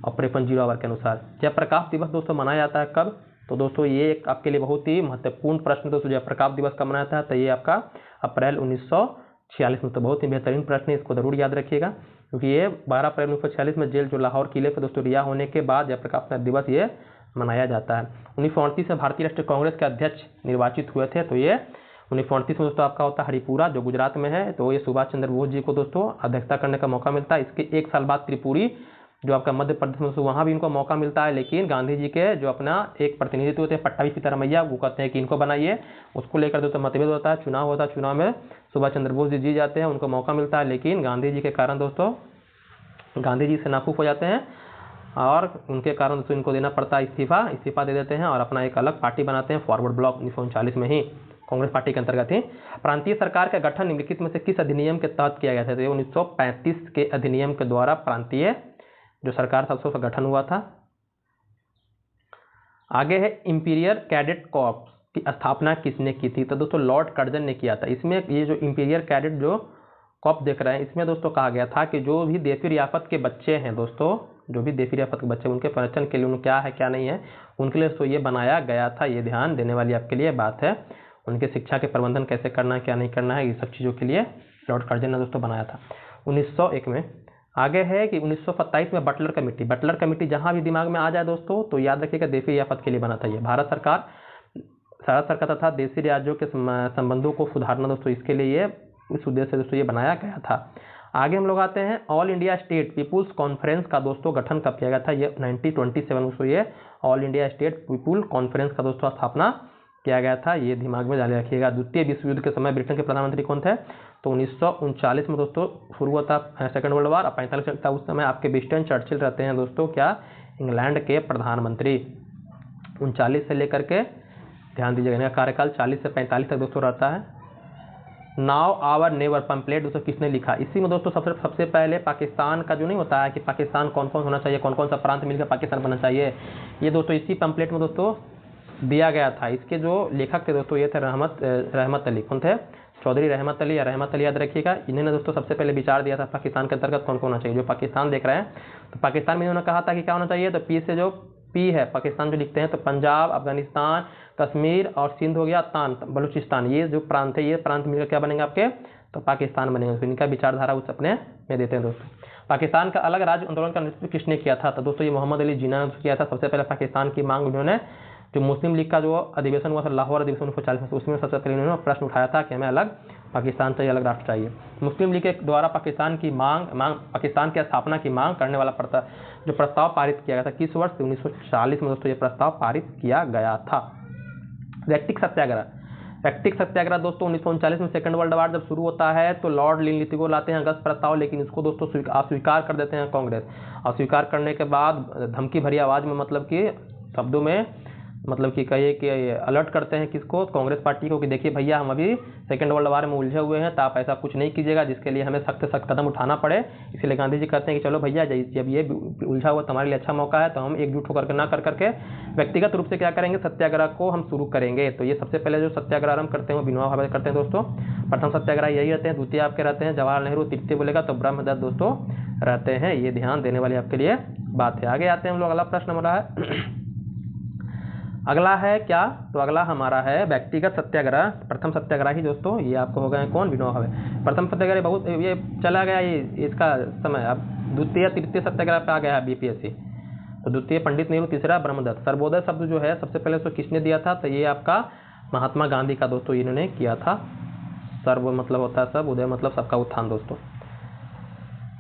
ऑपरेशन 0 आवर के अनुसार। जयप्रकाश दिवस दोस्तों मनाया जाता है कब? तो दोस्तों ये एक आपके लिए बहुत ही महत्वपूर्ण प्रश्न दोस्तों, जयप्रकाश दिवस कब मनाया जाता है? तो ये आपका अप्रैल 1946 में। तो बहुत ही बेहतरीन प्रश्न है, इसको जरूर याद रखिएगा, क्योंकि ये 12 अप्रैल 1946 में जेल जो लाहौर किले पर दोस्तों रिहा होने के बाद जयप्रकाश दिवस ये मनाया जाता है। 1938 में भारतीय राष्ट्रीय कांग्रेस के अध्यक्ष निर्वाचित हुए थे। तो ये 1938 में दोस्तों आपका होता है हरिपुरा जो गुजरात में है। तो ये सुभाष चंद्र बोस जी को दोस्तों अध्यक्षता करने का मौका मिलता है। इसके एक साल बाद त्रिपुरी जो आपका मध्य प्रदेश में दोस्तों वहाँ भी इनको मौका मिलता है, लेकिन गांधी जी के जो अपना एक प्रतिनिधित्व होते हैं पट्टाभी सीतारामैया, वो कहते हैं कि इनको बनाइए। उसको लेकर दोस्तों मतभेद होता है, चुनाव होता है, चुनाव में सुभाष चंद्र बोस जी जीत जाते हैं, उनको मौका मिलता है, लेकिन गांधी जी के कारण दोस्तों गांधी जी से नाखुश हो जाते हैं और उनके कारण दोस्तों इनको देना पड़ता है इस्तीफा दे देते हैं और अपना एक अलग पार्टी बनाते हैं, फॉरवर्ड ब्लॉक। 1939 में ही कांग्रेस पार्टी के अंतर्गत ही प्रांतीय सरकार का गठन निम्नलिखित में से किस अधिनियम के तहत किया गया था? तो 1935 के अधिनियम के द्वारा प्रांतीय जो सरकार था उसका गठन हुआ था। आगे है इंपीरियल कैडेट कॉर्प्स की स्थापना किसने की थी? तो दोस्तों लॉर्ड कर्जन ने किया था। इसमें ये जो इंपीरियल कैडेट जो कॉर्प्स देख रहे हैं, इसमें दोस्तों कहा गया था कि जो भी देशी रियासत के बच्चे हैं दोस्तों, जो भी देशी रियासत के बच्चे उनके संरक्षण के लिए उन्हें क्या है क्या नहीं है उनके लिए तो ये बनाया गया था। ये ध्यान देने वाली आपके लिए बात है। उनके शिक्षा के प्रबंधन कैसे करना है क्या नहीं करना है, ये सब चीज़ों के लिए लॉर्ड कर्जन ने दोस्तों बनाया था 1901 में। आगे है कि 1927 में बटलर कमेटी जहां भी दिमाग में आ जाए दोस्तों तो याद रखिएगा देशी रियासत के लिए बना था। ये भारत सरकार तथा देशी राज्यों के संबंधों को सुधारना दोस्तों, इसके लिए इस उद्देश्य से दोस्तों ये बनाया गया था। आगे हम लोग आते हैं, All India State People's Conference का दोस्तों गठन कब किया गया था? ये 1927 में ये all India state people conference का दोस्तों स्थापना किया गया था, ये दिमाग में जाने रखिएगा। द्वितीय विश्व युद्ध के समय ब्रिटेन के प्रधानमंत्री कौन थे? तो 1939 में दोस्तों शुरू हुआ था सेकंड वर्ल्ड वॉर। 45 था उस समय आपके विंस्टन चर्चिल रहते हैं दोस्तों क्या? इंग्लैंड के प्रधानमंत्री। 39 से लेकर के ध्यान दीजिएगा, इनका कार्यकाल 40 से 45 तक दोस्तों रहता है। नाउ आवर नेवर पंपलेट दोस्तों किसने लिखा? इसी में दोस्तों सबसे पहले पाकिस्तान का जो नहीं होता है कि पाकिस्तान कौन कौन होना चाहिए, कौन कौन सा प्रांत मिलकर पाकिस्तान बनना चाहिए, ये दोस्तों इसी पंपलेट में दोस्तों दिया गया था। इसके जो लेखक थे दोस्तों ये थे रहमत अली। कौन थे? चौधरी रहमत अली या रहमत अली, याद रखिएगा। इन्होंने दोस्तों सबसे पहले विचार दिया था पाकिस्तान के अंतर्गत कौन कौन होना चाहिए। जो पाकिस्तान देख रहे हैं तो पाकिस्तान में इन्होंने कहा था कि क्या होना चाहिए, तो पी से जो पी है पाकिस्तान जो लिखते हैं तो पंजाब, अफगानिस्तान, कश्मीर और सिंध हो गया, तान बलूचिस्तान, ये जो प्रांत है ये प्रांत मिलकर क्या बनेंगे आपके? तो पाकिस्तान बनेंगे। तो इनका विचारधारा उस अपने में देते हैं दोस्तों। पाकिस्तान का अलग राज्य आंदोलन का नेतृत्व किसने किया था? तो दोस्तों ये मोहम्मद अली जिन्ना ने किया था। सबसे पहले पाकिस्तान की मांग उन्होंने, जो मुस्लिम लीग का जो अधिवेशन हुआ था लाहौर अधिवेशन 1940 में, उसमें सबसे पहले उन्होंने प्रश्न उठाया था कि हमें अलग पाकिस्तान चाहिए, अलग राष्ट्र चाहिए। मुस्लिम लीग के द्वारा पाकिस्तान की पाकिस्तान की स्थापना की मांग करने वाला जो प्रस्ताव पारित किया गया था किस वर्ष? 1940 में दोस्तों ये प्रस्ताव पारित किया गया था। रैक्टिक सत्याग्रह दोस्तों 1939 में सेकंड वर्ल्ड वॉर जब शुरू होता है तो लॉर्ड लिनलिथगो लाते हैं अगस्त प्रस्ताव, लेकिन इसको दोस्तों अस्वीकार कर देते हैं कांग्रेस। अस्वीकार करने के बाद धमकी भरी आवाज में, मतलब कि शब्दों में, मतलब कि कहिए कि अलर्ट करते हैं किसको? कांग्रेस पार्टी को, कि देखिए भैया हम अभी सेकंड वर्ल्ड वॉर में उलझे हुए हैं, तो आप ऐसा कुछ नहीं कीजिएगा जिसके लिए हमें सख्त कदम उठाना पड़े। इसलिए गांधी जी कहते हैं कि चलो भैया जब ये उलझा हुआ तुम्हारे लिए अच्छा मौका है तो हम एकजुट होकर के ना कर करके व्यक्तिगत रूप से क्या करेंगे, सत्याग्रह को हम शुरू करेंगे। तो ये सबसे पहले जो सत्याग्रह आरंभ करते हैं वो विनोबा भावे करते हैं दोस्तों। प्रथम सत्याग्रह यही रहते हैं, द्वितीय आपके रहते हैं जवाहरलाल नेहरू, तृतीय बोलेगा तो ब्रह्मदत्त दोस्तों रहते हैं। ये ध्यान देने वाली आपके लिए बात है। आगे आते हैं हम लोग, अगला प्रश्न हमारा है अगला है क्या? तो अगला हमारा है व्यक्तिगत सत्याग्रह। प्रथम सत्याग्रह ही दोस्तों ये आपको हो गए कौन? विनोबा भावे। प्रथम सत्याग्रह बहुत ये चला गया, ये इसका समय। अब द्वितीय तृतीय सत्याग्रह पे आ गया है बीपीएससी। तो द्वितीय पंडित नेहरू, तीसरा ब्रह्मदत्त। सर्वोदय शब्द जो है सबसे पहले उसको किसने दिया था? तो ये आपका महात्मा गांधी का दोस्तों इन्होंने किया था। सर्व मतलब होता है सब, उदय मतलब सबका उत्थान दोस्तों।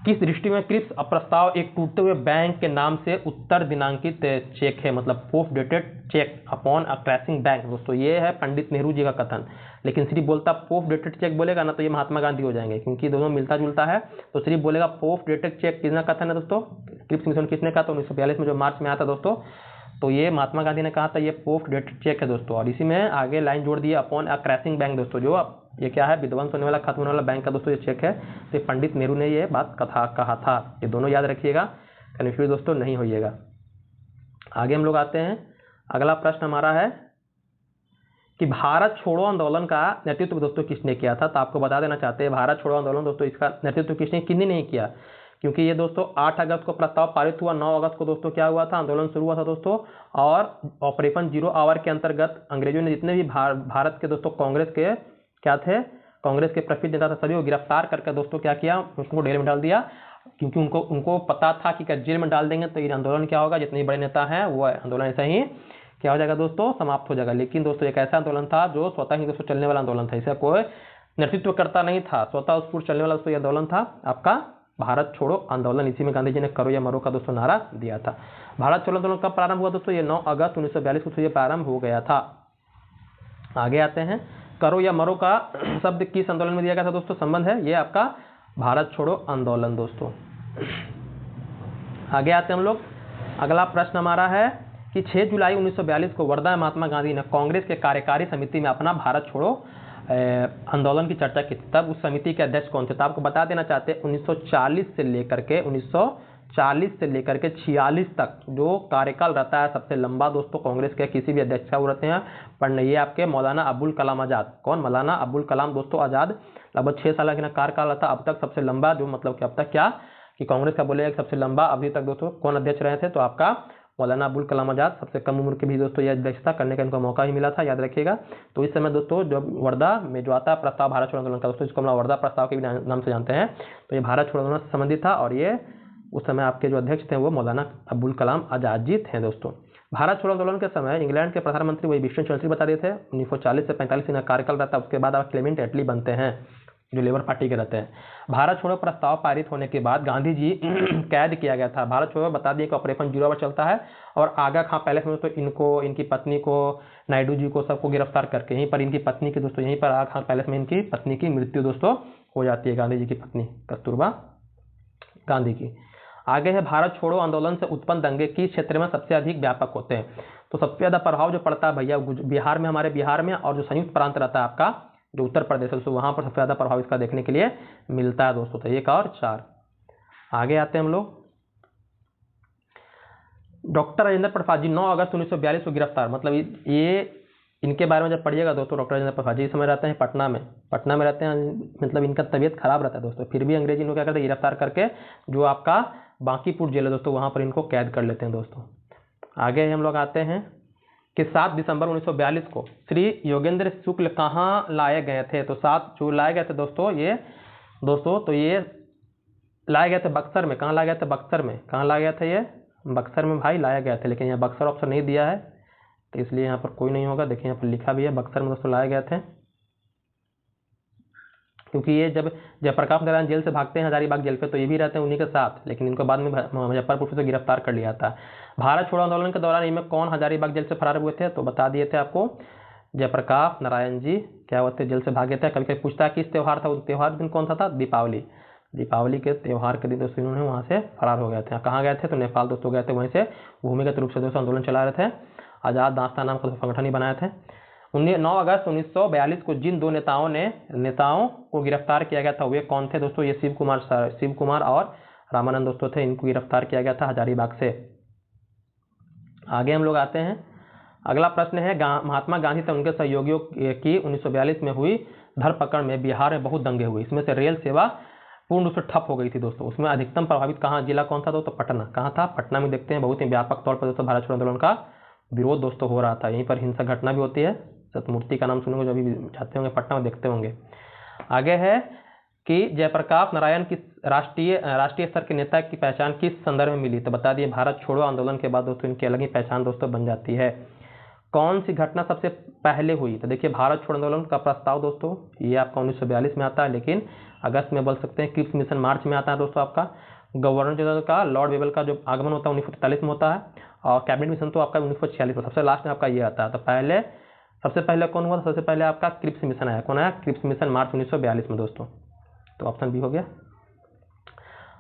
किस दृष्टि में क्रिप्स प्रस्ताव एक टूटे हुए बैंक के नाम से उत्तर दिनांकित चेक है, मतलब post dated cheque upon a crashing bank दोस्तों, ये है पंडित नेहरू जी का कथन। लेकिन सिर्फ बोलता पोस्ट डेटेड चेक बोलेगा ना तो ये महात्मा गांधी हो जाएंगे, क्योंकि दोनों मिलता जुलता है। तो सिर्फ बोलेगा पोस्ट डेटेड चेक, किसका कथन है दोस्तों? क्रिप्स मिशन किसने कहा? तो 1942 में जो मार्च में आया था दोस्तों, तो ये महात्मा गांधी ने कहा था ये पोस्ट डेटेड चेक है दोस्तों। और इसी में आगे लाइन जोड़ दिया अपॉन अ क्रैशिंग बैंक दोस्तों, जो ये क्या है? विध्वंस होने वाला, खत्म होने वाला बैंक का दोस्तों ये चेक है। तो पंडित नेहरू ने ये बात कहा था। ये दोनों याद रखिएगा, कन्फ्यूज दोस्तों नहीं होइएगा। आगे हम लोग आते हैं, अगला प्रश्न हमारा है कि भारत छोड़ो आंदोलन का नेतृत्व दोस्तों किसने किया था? तो आपको बता देना चाहते हैं भारत छोड़ो आंदोलन दोस्तों इसका नेतृत्व किसने नहीं किया, क्योंकि ये दोस्तों 8 अगस्त को प्रस्ताव पारित हुआ। 9 अगस्त को दोस्तों क्या हुआ था? आंदोलन शुरू हुआ था दोस्तों। और ऑपरेशन जीरो आवर के अंतर्गत अंग्रेजों ने जितने भी भारत के दोस्तों कांग्रेस के क्या थे, कांग्रेस के प्रसिद्ध नेता थे, सभी को गिरफ्तार करके दोस्तों क्या किया? उसको जेल में डाल दिया, क्योंकि उनको पता था कि जेल में डाल देंगे तो ये आंदोलन क्या होगा, जितने बड़े नेता हैं वो आंदोलन ऐसा ही क्या हो जाएगा दोस्तों, समाप्त हो जाएगा। लेकिन दोस्तों एक ऐसा आंदोलन था जो स्वतः ही दोस्तों चलने वाला आंदोलन था, इसका कोई नेतृत्व करता नहीं था, स्वतः स्फूर्त चलने वाला दोस्तों आंदोलन था आपका भारत छोड़ो आंदोलन। इसी में गांधी जी ने करो या मरो का दोस्तों नारा दिया था। भारत छोड़ो आंदोलन कब प्रारंभ हुआ दोस्तों? ये 9 अगस्त 1942 को ये प्रारंभ हो गया था। आगे आते हैं, करो या मरो का शब्द किस आंदोलन में दिया गया था दोस्तों? संबंध है ये आपका भारत छोड़ो आंदोलन दोस्तों। आगे आते हैं हम लोग, अगला प्रश्न हमारा है कि 6 जुलाई 1942 को वर्धा महात्मा गांधी ने कांग्रेस के कार्यकारी समिति में अपना भारत छोड़ो आंदोलन की चर्चा की। तब उस समिति के अध्यक्ष कौन थे? तो आपको बता देना चाहते हैं 1940 से लेकर के 46 तक जो कार्यकाल रहता है सबसे लंबा दोस्तों कांग्रेस के किसी भी अध्यक्ष का वो रहते हैं, पर ये आपके मौलाना अबुल कलाम आज़ाद। कौन? मौलाना अबुल कलाम दोस्तों आज़ाद। लगभग 6 साल का कार्यकाल रहता अब तक सबसे लंबा, जो मतलब कि अब तक क्या कि कांग्रेस का बोलेगा सबसे लंबा अभी तक दोस्तों कौन अध्यक्ष रहे थे? तो आपका मौलाना अबुल कलाम आज़ाद। सबसे कम उम्र के भी दोस्तों यह अध्यक्षता करने का इनको मौका ही मिला था, याद रखिएगा। तो इस समय दोस्तों जब वर्धा में जो आता है प्रस्ताव भारत छोड़ो आंदोलन का दोस्तों, इसको हम लोग वर्धा प्रस्ताव के नाम से जानते हैं, तो ये भारत छोड़ो आंदोलन से संबंधित था। और ये उस समय आपके जो अध्यक्ष थे वो मौलाना अबुल कलाम आज़ाद जी थे दोस्तों। भारत छोड़ो आंदोलन के समय इंग्लैंड के प्रधानमंत्री वही विंस्टन चर्चिल बता दिए थे। 1940 से 45 का कार्यकाल रहता है। उसके बाद आप क्लेमेंट एटली बनते हैं। जो लेबर पार्टी के रहते हैं। भारत छोड़ो प्रस्ताव पारित होने के बाद गांधी जी कैद किया गया था। भारत छोड़ो बता दिए कि ऑपरेशन 0 आवर चलता है और आगा खां पैलेस में तो इनको, इनकी पत्नी को, नायडू जी को, सबको गिरफ्तार करके यहीं पर इनकी पत्नी की दोस्तों, यहीं पर आगा खां पैलेस में इनकी पत्नी की मृत्यु दोस्तों हो जाती है, गांधी जी की पत्नी कस्तूरबा गांधी की। आगे है भारत छोड़ो आंदोलन से उत्पन्न दंगे किस क्षेत्र में सबसे अधिक व्यापक होते हैं। तो सबसे ज्यादा प्रभाव जो पड़ता है भैया बिहार में, हमारे बिहार में, और जो संयुक्त प्रांत रहता है आपका जो उत्तर प्रदेश है दोस्तों, वहां पर सबसे ज्यादा प्रभाव इसका देखने के लिए मिलता है दोस्तों। तो 1 और 4। आगे आते हैं हम लोग। डॉक्टर राजेंद्र प्रसाद जी 9 अगस्त 1942 को गिरफ्तार, मतलब ये इनके बारे में जब पढ़िएगा दोस्तों, डॉक्टर राजेंद्र प्रसाद जी इस समय रहते हैं पटना में रहते हैं, मतलब इनका तबीयत खराब रहता है दोस्तों, फिर भी अंग्रेजी लोग क्या करते हैं, गिरफ्तार करके जो आपका बांकीपुर जेल है दोस्तों, वहां पर इनको कैद कर लेते हैं दोस्तों। आगे हम लोग आते हैं कि 7 दिसंबर 1942 को श्री योगेंद्र शुक्ल कहाँ लाए गए थे। तो 7 जो लाए गए थे दोस्तों, ये दोस्तों तो ये लाए गए थे बक्सर में। कहाँ लाए गए थे? बक्सर में। कहाँ लाया गया था? ये बक्सर में भाई लाया गया था, लेकिन यहाँ बक्सर ऑप्शन नहीं दिया है तो इसलिए यहाँ पर कोई नहीं होगा। देखिए यहाँ पर लिखा भी है बक्सर में दोस्तों लाए गए थे, क्योंकि ये जब जयप्रकाश नारायण जेल से भागते हैं हजारीबाग जेल पे, तो ये भी रहते हैं उन्हीं के साथ, लेकिन इनको बाद में मुजफ्फरपुर से गिरफ्तार कर लिया था। भारत छोड़ो आंदोलन के दौरान इनमें कौन हजारीबाग जेल से फरार हुए थे? तो बता दिए थे आपको, जयप्रकाश नारायण जी क्या होते जेल से भागे थे। कभी कभी पूछता है किस त्यौहार था, उस त्यौहार दिन कौन सा था? दीपावली। दीपावली के त्यौहार के दिन दोस्तों इन्होंने वहाँ से फरार हो गए थे। कहाँ गए थे? तो नेपाल दोस्तों गए थे, वहीं से भूमिगत रूप से दोस्तों आंदोलन चला रहे थे। आज़ाद दास्तान नाम का संगठन ही बनाए थे। 9 अगस्त 1942 को जिन 2 नेताओं को गिरफ्तार किया गया था वे कौन थे दोस्तों? ये शिव कुमार और रामानंद दोस्तों थे, इनको गिरफ्तार किया गया था हजारीबाग से। आगे हम लोग आते हैं। अगला प्रश्न है महात्मा गांधी तथा उनके सहयोगियों की 1942 में हुई धरपकड़ में बिहार में बहुत दंगे हुए। इसमें से रेल सेवा पूर्ण रूप से ठप हो गई थी दोस्तों। उसमें अधिकतम प्रभावित कहाँ जिला कौन था दोस्तों? पटना। कहाँ था? पटना में। देखते हैं बहुत ही व्यापक तौर पर दोस्तों भारत छोड़ो आंदोलन का विरोध दोस्तों हो रहा था। यहीं पर हिंसक घटना भी होती है। सतमूर्ति का नाम सुनेंगे, जो अभी जाते होंगे पटना में देखते होंगे। आगे है कि जयप्रकाश नारायण की राष्ट्रीय स्तर के नेता की पहचान किस संदर्भ में मिली? तो बता दिए भारत छोड़ो आंदोलन के बाद दोस्तों इनकी अलग ही पहचान दोस्तों बन जाती है। कौन सी घटना सबसे पहले हुई? तो देखिए भारत छोड़ो आंदोलन का प्रस्ताव दोस्तों ये आपका 1942 में आता है, लेकिन अगस्त में बोल सकते हैं। क्रिप्स मिशन मार्च में आता है दोस्तों आपका। गवर्नर जनरल का लॉर्ड वेबल का जो आगमन होता है 1943 में होता है, और कैबिनेट मिशन तो आपका 1946 में। सबसे लास्ट में आपका ये आता है। तो सबसे पहले कौन हुआ? सबसे पहले आपका क्रिप्स मिशन आया। कौन आया? क्रिप्स मिशन मार्च 1942 में दोस्तों। तो ऑप्शन बी हो गया।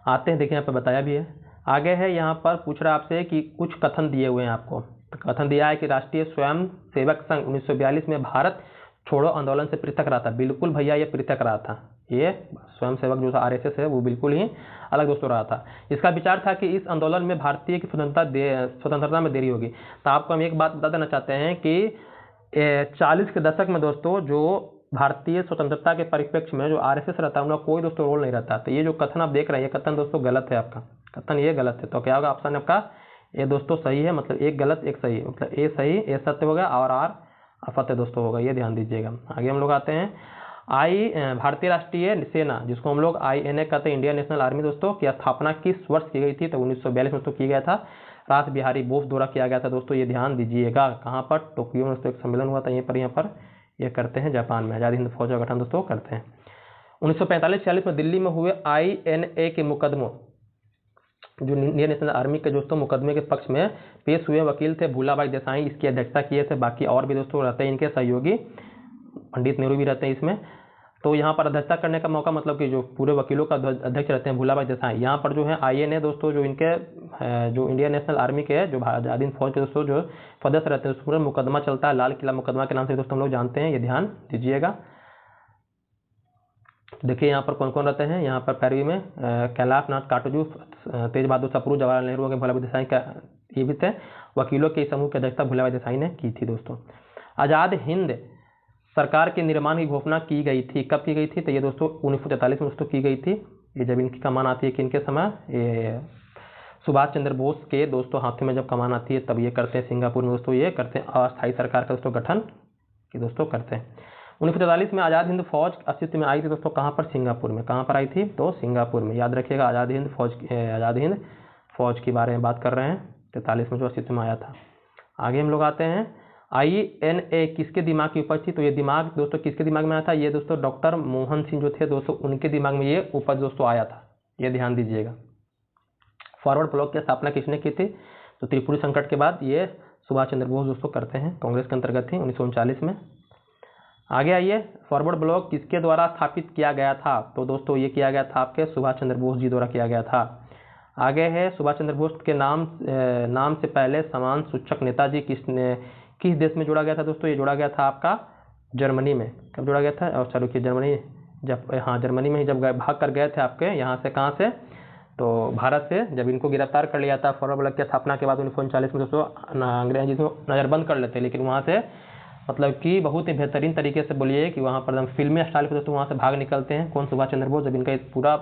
आते हैं, देखिए यहाँ पर बताया भी है। आगे है यहाँ पर पूछ रहा है आपसे कि कुछ कथन दिए हुए हैं आपको। तो कथन दिया है कि राष्ट्रीय स्वयं सेवक संघ 1942 में भारत छोड़ो आंदोलन से पृथक रहा था। बिल्कुल भैया ये पृथक रहा था। ये स्वयं सेवक जो आरएसएस है वो बिल्कुल ही अलग दोस्तों रहा था। इसका विचार था कि इस आंदोलन में भारतीय की स्वतंत्रता में देरी होगी। तो आपको हम एक बात बता देना चाहते हैं कि 40 के दशक में दोस्तों जो भारतीय स्वतंत्रता के परिप्रेक्ष्य में जो आरएसएस रहता है उनका कोई दोस्तों रोल नहीं रहता। तो ये जो कथन आप देख रहे हैं ये कथन दोस्तों गलत है। आपका कथन ये गलत है। तो क्या होगा? ऑप्शन आपका ये दोस्तों सही है, मतलब एक गलत एक सही, मतलब ए सही ए सत्य होगा और आर असत्य दोस्तों होगा। ये ध्यान दीजिएगा। आगे हम लोग आते हैं। भारतीय राष्ट्रीय सेना जिसको हम लोग INA कहते हैं, इंडियन नेशनल आर्मी दोस्तों, की स्थापना किस वर्ष की गई थी? तो 1942 में तो की गया था। रास बिहारी बोस द्वारा किया गया था दोस्तों। ये ध्यान दीजिएगा। कहाँ पर? टोक्यो में दोस्तों एक सम्मेलन हुआ था। यहाँ पर ये करते हैं जापान में, आज़ाद हिंद फौज का गठन दोस्तों करते हैं। 1945-46 में दिल्ली में हुए INA के मुकदमों, जो इंडियन नेशनल आर्मी के दोस्तों मुकदमे के पक्ष में पेश हुए वकील थे भूलाभाई देसाई, इसकी अध्यक्षता किए थे। बाकी और भी दोस्तों रहते हैं इनके सहयोगी, पंडित नेहरू भी रहते हैं इसमें। तो यहाँ पर अध्यक्षता करने का मौका, मतलब कि जो पूरे वकीलों का अध्यक्ष रहते हैं भूलाभाई देसाई। यहाँ पर जो है INA दोस्तों जो इनके जो इंडियन नेशनल आर्मी के जो आज़ाद हिंद फौज के दोस्तों जो सदस्य रहते हैं, पूरा मुकदमा चलता है लाल किला मुकदमा के नाम से दोस्तों हम लोग जानते हैं। ये ध्यान दीजिएगा। देखिए यहाँ पर कौन कौन रहते हैं। यहाँ पर पैरवी में कैलाश नाथ काटजू, तेज बहादुर सप्रू, जवाहरलाल नेहरू के भूलाभाई देसाई का ये भी थे। वकीलों के समूह की अध्यक्षता भूलाभाई देसाई ने की थी दोस्तों। आज़ाद हिंद सरकार के निर्माण की घोषणा की गई थी। कब की गई थी? तो ये दोस्तों 1943 में दोस्तों की गई थी। ये जब इनकी कमान आती है कि इनके समय ये सुभाष चंद्र बोस के दोस्तों हाथों में जब कमान आती है तब ये करते हैं सिंगापुर में दोस्तों, ये करते हैं अस्थायी सरकार का दोस्तों गठन की दोस्तों करते हैं। 1943 में आज़ाद हिंद फौज अस्तित्व में आई थी दोस्तों। कहाँ पर? सिंगापुर में। कहाँ पर आई थी? तो सिंगापुर में। याद रखिएगा आज़ाद हिंद फौज के बारे में बात कर रहे हैं। 43 में जो अस्तित्व में आया था। आगे हम लोग आते हैं। INA किसके दिमाग की उपज थी? तो ये दिमाग दोस्तों किसके दिमाग में आया था? ये दोस्तों डॉक्टर मोहन सिंह जो थे दोस्तों, उनके दिमाग में ये उपज दोस्तों आया था, ये ध्यान दीजिएगा। फॉरवर्ड ब्लॉक की स्थापना किसने की थी? तो त्रिपुरी संकट के बाद ये सुभाष चंद्र बोस दोस्तों करते हैं, कांग्रेस के अंतर्गत थी 1939 में। आगे आइए, फॉरवर्ड ब्लॉक किसके द्वारा स्थापित किया गया था? तो दोस्तों ये किया गया था आपके सुभाष चंद्र बोस जी द्वारा किया गया था। आगे है, सुभाष चंद्र बोस के नाम से पहले समान सूचक नेताजी किस देश में जोड़ा गया था? दोस्तों ये जोड़ा गया था आपका जर्मनी में। कब जोड़ा गया था? और चलो कि जर्मनी, जर्मनी में ही जब भाग कर गए थे आपके यहाँ से, कहाँ से? तो भारत से जब इनको गिरफ्तार कर लिया था फॉरवर्ड ब्लॉक की स्थापना के बाद 1939 में दोस्तों, अंग्रेज इसको नज़रबंद कर लेते, लेकिन वहाँ से मतलब कि बहुत ही बेहतरीन तरीके से बोलिए कि वहाँ पर एकदम फिल्मी स्टाइल के दोस्तों वहाँ से भाग निकलते हैं। कौन? सुभाष चंद्र बोस। जब इनका पूरा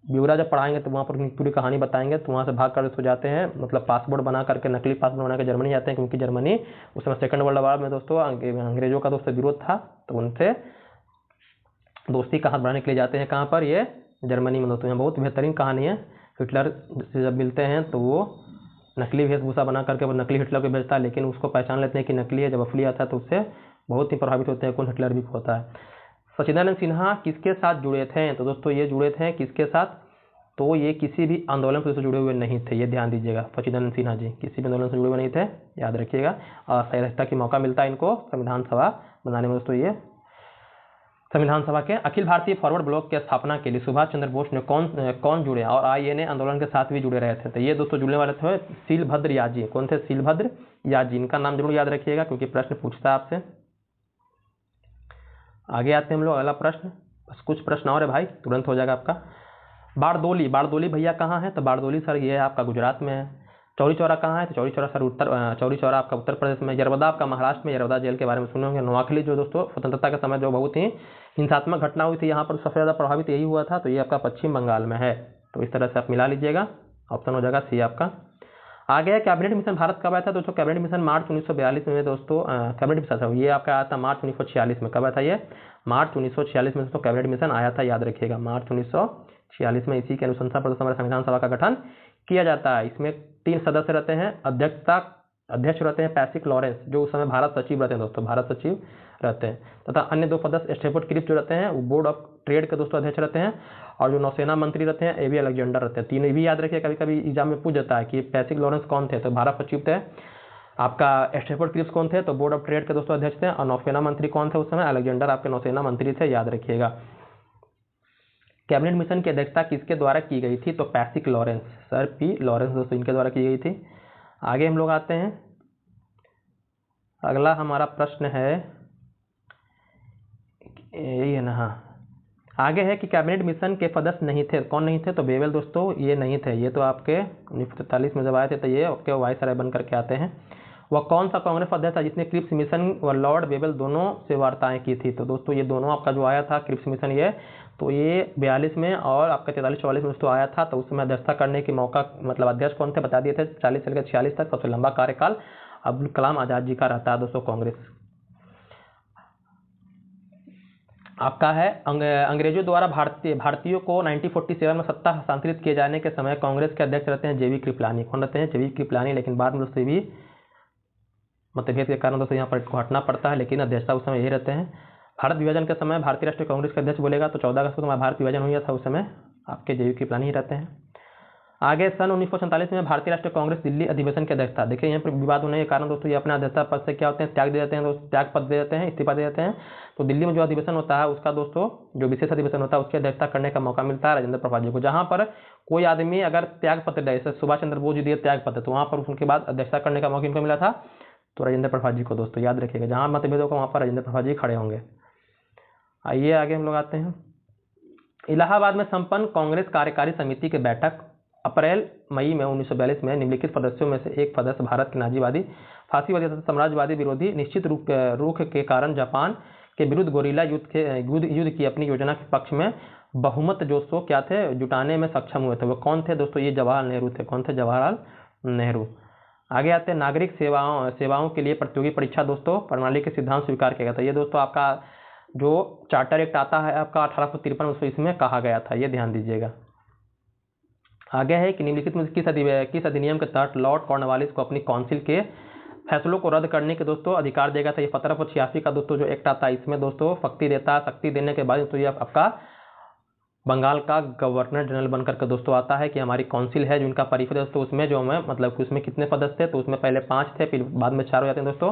ब्यौरा जब पढ़ाएंगे तो वहाँ पर पूरी कहानी बताएंगे, तो वहाँ से भाग कर हो जाते हैं, मतलब पासपोर्ट बना करके, नकली पासपोर्ट बना कर जर्मनी जाते हैं, क्योंकि जर्मनी उस समय सेकंड वर्ल्ड वॉर में दोस्तों अंग्रेजों का दोस्तों विरोध था, तो उनसे दोस्ती का हाथ बढ़ाने के लिए जाते हैं। कहाँ पर? ये जर्मनी में दोस्तों। यहाँ बहुत बेहतरीन कहानी है। हिटलर से जब मिलते हैं तो वो नकली वेशभूषा बना करके वो नकली हिटलर को भेजता है, लेकिन उसको पहचान लेते हैं कि नकली है। जब असली आता है तो उससे बहुत ही प्रभावित होते हैं, कौन? हिटलर भी होता है। सच्चिदानंद सिन्हा किसके साथ जुड़े थे? तो दोस्तों ये जुड़े थे किसके साथ? तो ये किसी भी आंदोलन से जुड़े हुए नहीं थे, ये ध्यान दीजिएगा। सच्चिदानंद सिन्हा जी किसी भी आंदोलन से जुड़े हुए नहीं थे, याद रखिएगा। और सहायता की मौका मिलता है इनको संविधान सभा बनाने में दोस्तों। ये संविधान सभा के अखिल भारतीय फॉरवर्ड ब्लॉक की स्थापना के लिए सुभाष चंद्र बोस ने कौन जुड़े और INA आंदोलन के साथ भी जुड़े रहे थे? तो ये दोस्तों जुड़ने वाले थे शीलभद्र याजी। कौन थे? शीलभद्र याजी। इनका नाम जरूर याद रखिएगा क्योंकि प्रश्न पूछता है आपसे। आगे आते हैं हम लोग, अगला प्रश्न। बस कुछ प्रश्न और है भाई, तुरंत हो जाएगा आपका। बारदोली भैया कहाँ है? तो बारदोली सर ये है आपका गुजरात में है। चौरी चौरा कहाँ है? तो चौरी चौरा सर चौरी चौरा आपका उत्तर प्रदेश में। यरवदा आपका महाराष्ट्र में, यरवदा जेल के बारे में सुने होंगे। नोआखली जो दोस्तों स्वतंत्रता के समय जो बहुत ही हिंसात्मक घटना हुई थी, यहाँ पर सबसे ज़्यादा प्रभावित यही हुआ था, तो ये आपका पश्चिम बंगाल में है। तो इस तरह से आप मिला लीजिएगा, ऑप्शन हो जाएगा सी आपका। आगे है कैबिनेट मिशन भारत कब आया था? दोस्तों कैबिनेट मिशन मार्च 1942 में दोस्तों। कैबिनेट मिशन ये आपका आया था मार्च 1946 में। कब आया था ये? मार्च 1946 में दोस्तों कैबिनेट मिशन आया था, याद रखिएगा। मार्च 1946 में। इसी के अनुशंसा पर हमारे संविधान सभा का गठन किया जाता है। इसमें 3 सदस्य रहते हैं। अध्यक्ष रहते हैं पैसिक लॉरेंस, जो उस समय भारत सचिव रहते हैं दोस्तों, भारत सचिव रहते हैं, तथा अन्य 2 सदस्य स्टेफोर्ड क्रिप्स जो रहते हैं वो बोर्ड ऑफ ट्रेड के दोस्तों अध्यक्ष रहते हैं, और जो नौसेना मंत्री रहते हैं एवी अलेक्जेंडर रहते हैं। तीनों भी याद रखिए, कभी कभी एग्जाम में पूछ जाता है कि पैसिक लॉरेंस कौन थे? तो भारत सचिव थे। आपका स्टेफोर्ड क्रिप्स कौन थे? तो बोर्ड ऑफ ट्रेड के दोस्तों अध्यक्ष थे। और नौसेना मंत्री कौन थे उस समय? अलेक्जेंडर आपके नौसेना मंत्री थे, याद रखिएगा। कैबिनेट मिशन की अध्यक्षता किसके द्वारा की गई थी? तो पैसिक लॉरेंस, सर पी लॉरेंस दोस्तों, इनके द्वारा की गई थी। आगे हम लोग आते हैं, अगला हमारा प्रश्न है, यही है ना? हाँ, आगे है कि कैबिनेट मिशन के सदस्य नहीं थे। कौन नहीं थे? तो बेवेल दोस्तों ये नहीं थे। ये तो आपके 1943 में जब आए थे तो ये आपके वायसराय बन करके आते हैं। वह कौन सा कांग्रेस अध्यक्ष था जिसने क्रिप्स मिशन व लॉर्ड बेवेल दोनों से वार्ताएं की थी? तो दोस्तों ये दोनों आपका जो आया था क्रिप्स मिशन, ये तो ये 42 में और आपका 43-44 में दोस्तों आया था। तो उस समय अध्यक्षता करने की मौका, मतलब अध्यक्ष कौन थे बता दिए थे। 40 से लेकर 46 तक सबसे लंबा कार्यकाल अब्दुल कलाम आजाद जी का रहता है दोस्तों, कांग्रेस। आपका है अंग्रेजों द्वारा भारतीयों को 1947 में सत्ता हस्तांतरित किए जाने के समय कांग्रेस के अध्यक्ष रहते हैं JV कृपलानी। कौन रहते हैं? JV कृपलानी। लेकिन बाद में दोस्तों भी मतभेद के कारण दोस्तों यहाँ पर हटना पड़ता है, लेकिन अध्यक्षता उस समय यही रहते हैं। भारत विभाजन के समय भारतीय राष्ट्रीय कांग्रेस के अध्यक्ष बोलेगा तो 14 अगस्त को भारत विभाजन हुआ था, उस समय आपके JV कृपलानी ही रहते हैं। आगे सन 1947 में भारतीय राष्ट्रीय कांग्रेस दिल्ली अधिवेशन के अध्यक्ष था। देखिए यहाँ पर विवाद होने के कारण दोस्तों ये अपने अध्यक्षता पद से क्या होते हैं? त्याग दे देते हैं दोस्तों, त्याग पद दे देते हैं, इस्तीफा दे देते हैं। तो दिल्ली में जो अधिवेशन होता है उसका दोस्तों, जो विशेष अधिवेशन होता है उसकी अध्यक्षता करने का मौका मिलता है राजेंद्र प्रसाद जी को। जहाँ पर कोई आदमी अगर त्याग पत्र दे, जैसे सुभाष चंद्र बोस जी दिए त्याग पत्र, तो वहाँ पर उनके बाद अध्यक्षता करने का मौका इनको मिला था, तो राजेंद्र प्रसाद जी को दोस्तों, याद रखिएगा। जहाँ मतभेद होगा वहाँ पर राजेंद्र प्रसाद जी खड़े होंगे। आइए आगे हम लोग आते हैं। इलाहाबाद में संपन्न कांग्रेस कार्यकारी समिति की बैठक अप्रैल-मई में 1942 में निम्नलिखित सदस्यों में से एक सदस्य भारत के नाजीवादी, फांसीवादी तथा साम्राज्यवादी विरोधी निश्चित रुख के कारण जापान के विरुद्ध गोरिल्ला युद्ध की अपनी योजना के पक्ष में बहुमत जो क्या थे जुटाने में सक्षम हुए थे। वो कौन थे दोस्तों? ये जवाहरलाल नेहरू थे। कौन थे? जवाहरलाल नेहरू। आगे आते हैं नागरिक सेवाओं के लिए प्रतियोगी परीक्षा दोस्तों प्रणाली के सिद्धांत स्वीकार किया गया था। ये दोस्तों आपका जो चार्टर एक्ट आता है आपका 1853 इसमें कहा गया था, ये ध्यान दीजिएगा। आगे है कि निम्नलिखित में किस अधिनियम के तहत लॉर्ड कॉर्नवालिस को अपनी काउंसिल के फैसलों को रद्द करने के दोस्तों अधिकार देगा था। ये 1786 का दोस्तों जो एक्ट आता है, इसमें दोस्तों शक्ति देता है। शक्ति देने के बाद तो ये आपका बंगाल का गवर्नर जनरल बनकर के दोस्तों आता है कि हमारी काउंसिल है, जो उनका परिषद है दोस्तों, उसमें जो हमें मतलब कि उसमें कितने सदस्य थे, तो उसमें पहले 5 थे, फिर बाद में 4 हो जाते हैं दोस्तों,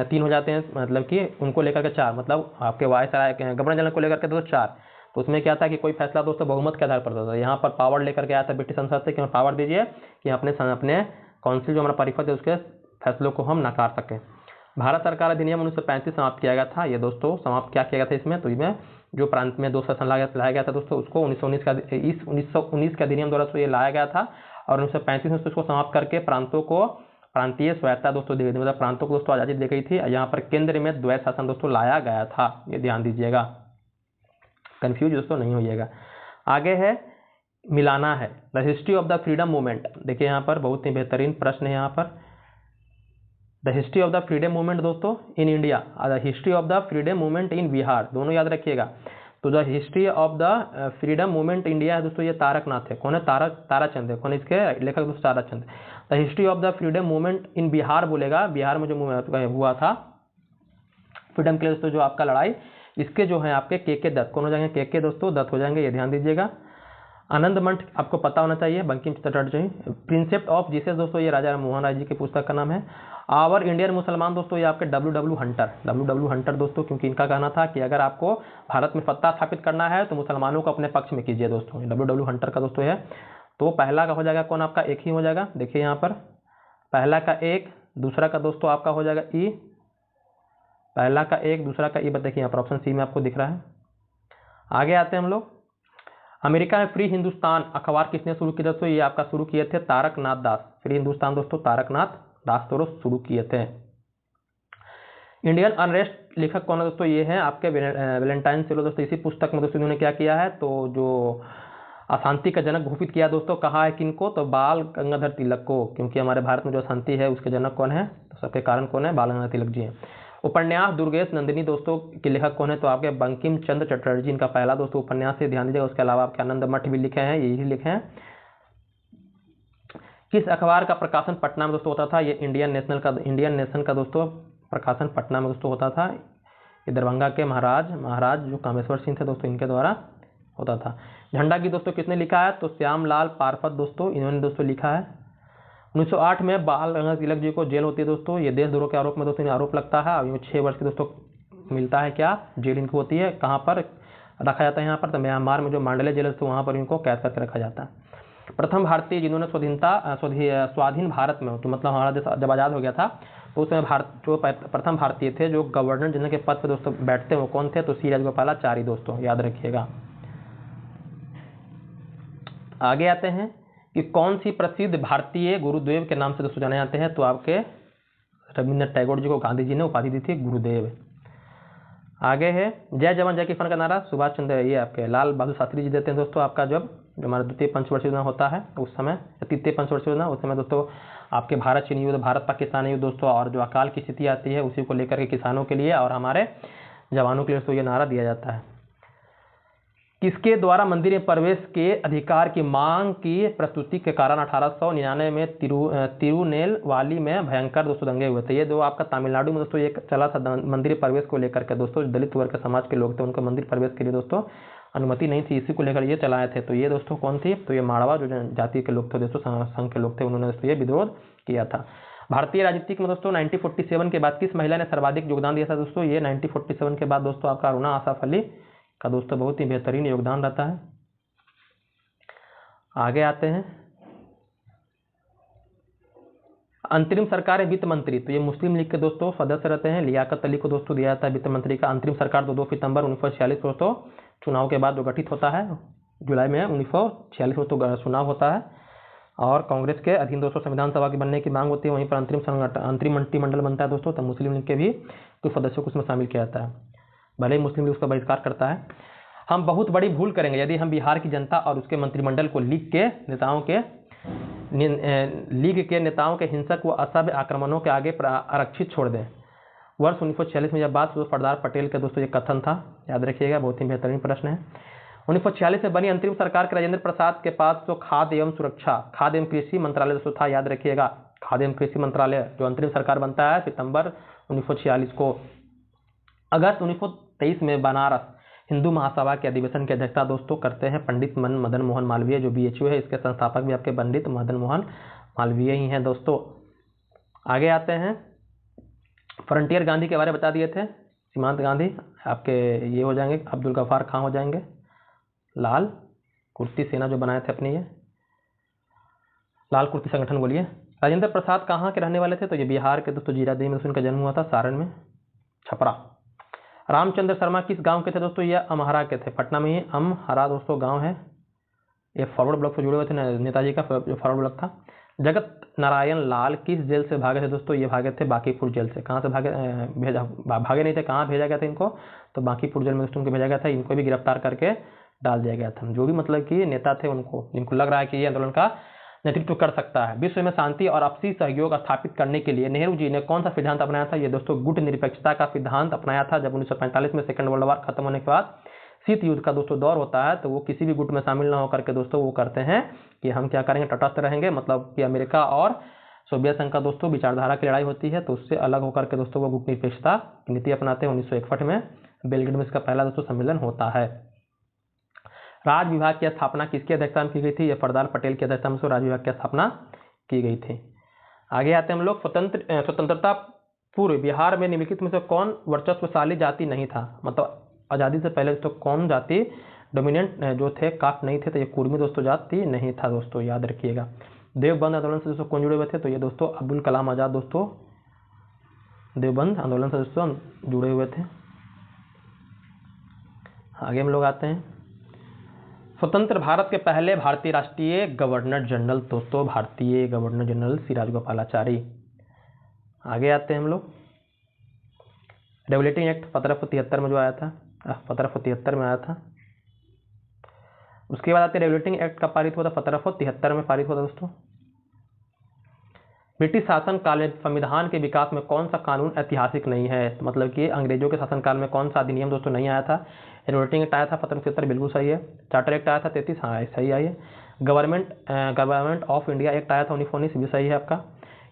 3 हो जाते हैं, मतलब कि उनको लेकर के 4, मतलब आपके वायसराय गवर्नर जनरल को लेकर के दोस्तों 4। तो उसमें क्या था कि कोई फैसला दोस्तों बहुमत के आधार पर होता था। यहाँ पर पावर लेकर के आया था ब्रिटिश संसद से कि हमें पावर दीजिए कि अपने काउंसिल जो हमारा परिषद है उसके फैसलों को हम नकार सकें। भारत सरकार अधिनियम 1935 समाप्त किया गया था। ये दोस्तों समाप्त क्या किया गया था इसमें, तो इसमें जो प्रांत में 2 सेशन लाया गया था दोस्तों, उसको 1919 के अधिनियम द्वारा ये लाया गया था। और 1935 में उसको समाप्त करके प्रांतों को प्रांतीय स्वायत्ता दोस्तों दी गई थी, मतलब प्रांतों को दोस्तों आज़ादी दी गई थी। यहाँ पर केंद्र में द्वैत शासन दोस्तों लाया गया था, ये ध्यान दीजिएगा, कंफ्यूज दोस्तों नहीं होइएगा। आगे है मिलाना है, the history of the freedom movement. देखिए यहाँ पर बहुत ही बेहतरीन प्रश्न है यहाँ पर, the history of the freedom movement दोस्तों in India, the history of the freedom movement in Bihar, दोनों याद रखिएगा। तो the history of the freedom movement India है दोस्तों, ये तारकनाथ है। कौन है? ताराचंद है। कौन इसके लेखक दोस्तों? Tarachand. The history of the freedom movement in Bihar बोलेगा, बिहार में जो हुआ था फ्रीडम के लिए दोस्तों जो आपका लड़ाई, इसके जो है आपके के दत्त, कौन हो जाएंगे? के दोस्तों दत्त हो जाएंगे, ये ध्यान दीजिएगा। आनंद मठ आपको पता होना चाहिए, बंकिम चटर्जी। प्रिंसेप्ट ऑफ जीसस दोस्तों, ये राजा मोहन राय जी की पुस्तक का नाम है। आवर इंडियन मुसलमान दोस्तों, ये आपके डब्ल्यू हंटर दोस्तों, क्योंकि इनका कहना था कि अगर आपको भारत में सत्ता स्थापित करना है तो मुसलमानों को अपने पक्ष में कीजिए दोस्तों, डब्ल्यू हंटर का दोस्तों है। तो पहला का हो जाएगा कौन? आपका एक ही हो जाएगा। देखिए यहाँ पर पहला का एक, दूसरा का दोस्तों आपका हो जाएगा ई, पहला का एक, दूसरा का ई, देखिए यहाँ पर ऑप्शन सी में आपको दिख रहा है। आगे आते हैं हम लोग, अमेरिका में फ्री हिंदुस्तान अखबार किसने शुरू किया दोस्तों? ये आपका शुरू किए थे तारकनाथ दास। फ्री हिंदुस्तान दोस्तों तारकनाथ दास दोस्तों शुरू किए थे। इंडियन अनरेस्ट लेखक कौन है दोस्तों? ये है आपके वैलेंटाइन सेलो दोस्तों। इसी पुस्तक में दोस्तों इन्होंने क्या किया है, तो जो अशांति का जनक घोषित किया दोस्तों, कहा है किनको? तो बाल गंगाधर तिलक को, क्योंकि हमारे भारत में जो अशांति है उसके जनक कौन है? तो सबके कारण कौन है? बाल गंगाधर तिलक जी हैं। उपन्यास दुर्गेश नंदिनी दोस्तों के लेखक कौन है? तो आपके बंकिम चंद्र चटर्जी, इनका पहला दोस्तों उपन्यास से ध्यान दीजिएगा। उसके अलावा आपके आनंद मठ भी लिखे हैं, यही लिखे हैं। किस अखबार का प्रकाशन पटना में दोस्तों होता था? ये इंडियन नेशन का दोस्तों प्रकाशन पटना में दोस्तों होता था। ये दरभंगा के महाराज जो कामेश्वर सिंह थे दोस्तों, इनके द्वारा होता था। झंडा गीत दोस्तों किसने लिखा है? तो श्यामलाल पारपत दोस्तों, इन्होंने दोस्तों लिखा है। 1908 में बाल गंगाधर तिलक जी को जेल होती है दोस्तों, ये देशद्रोह के आरोप में दोस्तों इन्हें आरोप लगता है। और 6 वर्ष की दोस्तों मिलता है क्या? जेल इनको होती है। कहाँ पर रखा जाता है? यहाँ पर तो म्यांमार में जो मांडले जेल है तो वहाँ पर इनको कैद करके रखा जाता है। प्रथम भारतीय जिन्होंने स्वाधीन भारत में, तो मतलब हमारा देश जब आज़ाद हो गया था तो उसमें जो प्रथम भारतीय थे जो गवर्नर जनरल के पद पर दोस्तों बैठते हैं वो कौन थे? तो सी राजगोपालाचारी दोस्तों, याद रखिएगा। आगे आते हैं कि कौन सी प्रसिद्ध भारतीय गुरुदेव के नाम से दोस्तों जाने जाते हैं? तो आपके रविंद्रनाथ टैगोर जी को गांधी जी ने उपाधि दी थी गुरुदेव। आगे है जय जवान जय किसान का नारा सुभाष चंद्र, ये आपके लाल बहादुर शास्त्री जी देते हैं दोस्तों। आपका जब हमारा द्वितीय पंचवर्षीय योजना होता है उस समय, तृतीय पंचवर्षीय योजना उस समय दोस्तों आपके भारत चीन युद्ध, भारत पाकिस्तान युद्ध दोस्तों, और जो अकाल की स्थिति आती है उसी को लेकर के किसानों के लिए और हमारे जवानों के लिए दोस्तों ये नारा दिया जाता है। किसके द्वारा मंदिर में प्रवेश के अधिकार की मांग की प्रस्तुति के कारण 1899 में तिरुनेलवाली में भयंकर दोस्तों दंगे हुए थे? ये जो आपका तमिलनाडु में दोस्तों ये चला था मंदिर प्रवेश को लेकर के दोस्तों, दलित वर्ग के समाज के लोग थे, उनको मंदिर प्रवेश के लिए दोस्तों अनुमति नहीं थी, इसी को लेकर ये चलाए थे। तो ये दोस्तों कौन थी? तो ये मारवा जो जाति के लोग थे दोस्तों, संघ के लोग थे, उन्होंने दोस्तों ये विरोध किया था। भारतीय राजनीतिक में दोस्तों 1947 के बाद किस महिला ने सर्वाधिक योगदान दिया था दोस्तों? ये 1947 के बाद दोस्तों आपका अरुणा आसाफ अली का दोस्तों बहुत ही बेहतरीन योगदान रहता है। आगे आते हैं, अंतरिम सरकार है वित्त मंत्री, तो ये मुस्लिम लीग के दोस्तों सदस्य रहते हैं। लियाकत अली को दोस्तों दिया जाता है वित्त मंत्री का। अंतरिम सरकार 2 सितंबर 1946 दोस्तों चुनाव के बाद जो गठित होता है, जुलाई में 1946 में तो चुनाव होता है और कांग्रेस के अधीन दोस्तों संविधान सभा के बनने की मांग होती है। वहीं पर अंतरिम मंत्रिमंडल बनता है दोस्तों, तब मुस्लिम लीग के भी कुछ सदस्यों को उसमें शामिल किया जाता है, भले ही मुस्लिम लीग उसका बहिष्कार करता है। हम बहुत बड़ी भूल करेंगे यदि हम बिहार की जनता और उसके मंत्रिमंडल को लीग के नेताओं के हिंसक व असभ्य आक्रमणों के आगे आरक्षित छोड़ दें। वर्ष 1946 में यह बात सरदार पटेल का दोस्तों ये कथन था, याद रखिएगा, बहुत ही बेहतरीन प्रश्न है। 1946 में बनी अंतरिम सरकार के राजेंद्र प्रसाद के पास तो खाद्य एवं कृषि मंत्रालय दोस्तों था, याद रखिएगा। खाद्य एवं कृषि मंत्रालय जो अंतरिम सरकार बनता है सितंबर 1946 को। अगस्त 1923 में बनारस हिंदू महासभा के अधिवेशन की अध्यक्षता दोस्तों करते हैं पंडित मदन मोहन मालवीय, जो BHU है इसके संस्थापक भी आपके पंडित मदन मोहन मालवीय ही हैं दोस्तों। आगे आते हैं, फ्रंटियर गांधी के बारे में बता दिए थे, सीमांत गांधी आपके ये हो जाएंगे, अब्दुल गफ्फार खां हो जाएंगे, लाल कुर्ती सेना जो बनाए थे अपनी, ये लाल कुर्ती संगठन बोलिए। राजेंद्र प्रसाद कहाँ के रहने वाले थे, तो ये बिहार के दोस्तों जीरादेई में उनका जन्म हुआ था, सारण में, छपरा। रामचंद्र शर्मा किस गांव के थे दोस्तों, ये अमहरा के थे, पटना में ही अमहरा दोस्तों गांव है, ये फॉरवर्ड ब्लॉक से जुड़े हुए थे नेताजी का जो फॉरवर्ड ब्लॉक था। जगत नारायण लाल किस जेल से भागे थे दोस्तों, ये भागे थे बांकीपुर जेल से। कहाँ से भागे, भागे नहीं थे, कहाँ भेजा गया था इनको, तो बांकीपुर जेल में दोस्तों उनको भेजा गया था, इनको भी गिरफ्तार करके डाल दिया गया था। जो भी मतलब कि नेता थे उनको, जिनको लग रहा है कि ये आंदोलन का नेतृत्व कर सकता है। विश्व में शांति और आपसी सहयोग स्थापित करने के लिए नेहरू जी ने कौन सा सिद्धांत अपनाया था, ये दोस्तों गुट निरपेक्षता का सिद्धांत अपनाया था। जब 1945 में सेकंड वर्ल्ड वार खत्म होने के बाद शीत युद्ध का दोस्तों दौर होता है, तो वो किसी भी गुट में शामिल ना होकर के दोस्तों वो करते हैं कि हम क्या करेंगे, तटस्थ रहेंगे, मतलब कि अमेरिका और सोवियत संघ का दोस्तों विचारधारा की लड़ाई होती है, तो उससे अलग होकर के दोस्तों वो गुट निरपेक्षता की नीति अपनाते हैं। 1961 में बेलग्रेड में इसका पहला दोस्तों सम्मेलन होता है। राज विभाग की स्थापना किसकी अध्यक्षता में की गई थी, यह सरदार पटेल की अध्यक्षता में राज विभाग की स्थापना की गई थी। आगे आते हैं हम लोग, स्वतंत्रता पूर्व बिहार में निम्नलिखित में से कौन वर्चस्वशाली जाति नहीं था, मतलब आज़ादी से पहले तो कौन जाति डोमिनेंट जो थे, कास्ट नहीं थे, तो ये कुर्मी दोस्तों जाति नहीं था दोस्तों, याद रखिएगा। देवबंद आंदोलन से दोस्तों कौन जुड़े हुए थे, तो ये दोस्तों अब्दुल कलाम आज़ाद दोस्तों देवबंद आंदोलन से दोस्तों जुड़े हुए थे। आगे हम लोग आते हैं, स्वतंत्र भारत के पहले भारतीय राष्ट्रीय गवर्नर जनरल दोस्तों भारतीय गवर्नर जनरल सी राजगोपालाचारी। आगे आते हैं हम लोग, रेगुलेटिंग एक्ट 1773 में जो आया था, 1773 में आया था। उसके बाद आते हैं रेगुलेटिंग एक्ट का पारित हुआ था 1773 में पारित हुआ था दोस्तों। ब्रिटिश शासन काल में संविधान के विकास में कौन सा कानून ऐतिहासिक नहीं है, मतलब कि अंग्रेजों के शासनकाल में कौन सा अधिनियम दोस्तों नहीं आया था। रेगुलेटिंग एक्ट आया था 1773, बिल्कुल सही है। चार्टर एक्ट आया था 33, हाँ सही है। गवर्नमेंट ऑफ इंडिया एक्ट आया था 1919, भी सही है आपका।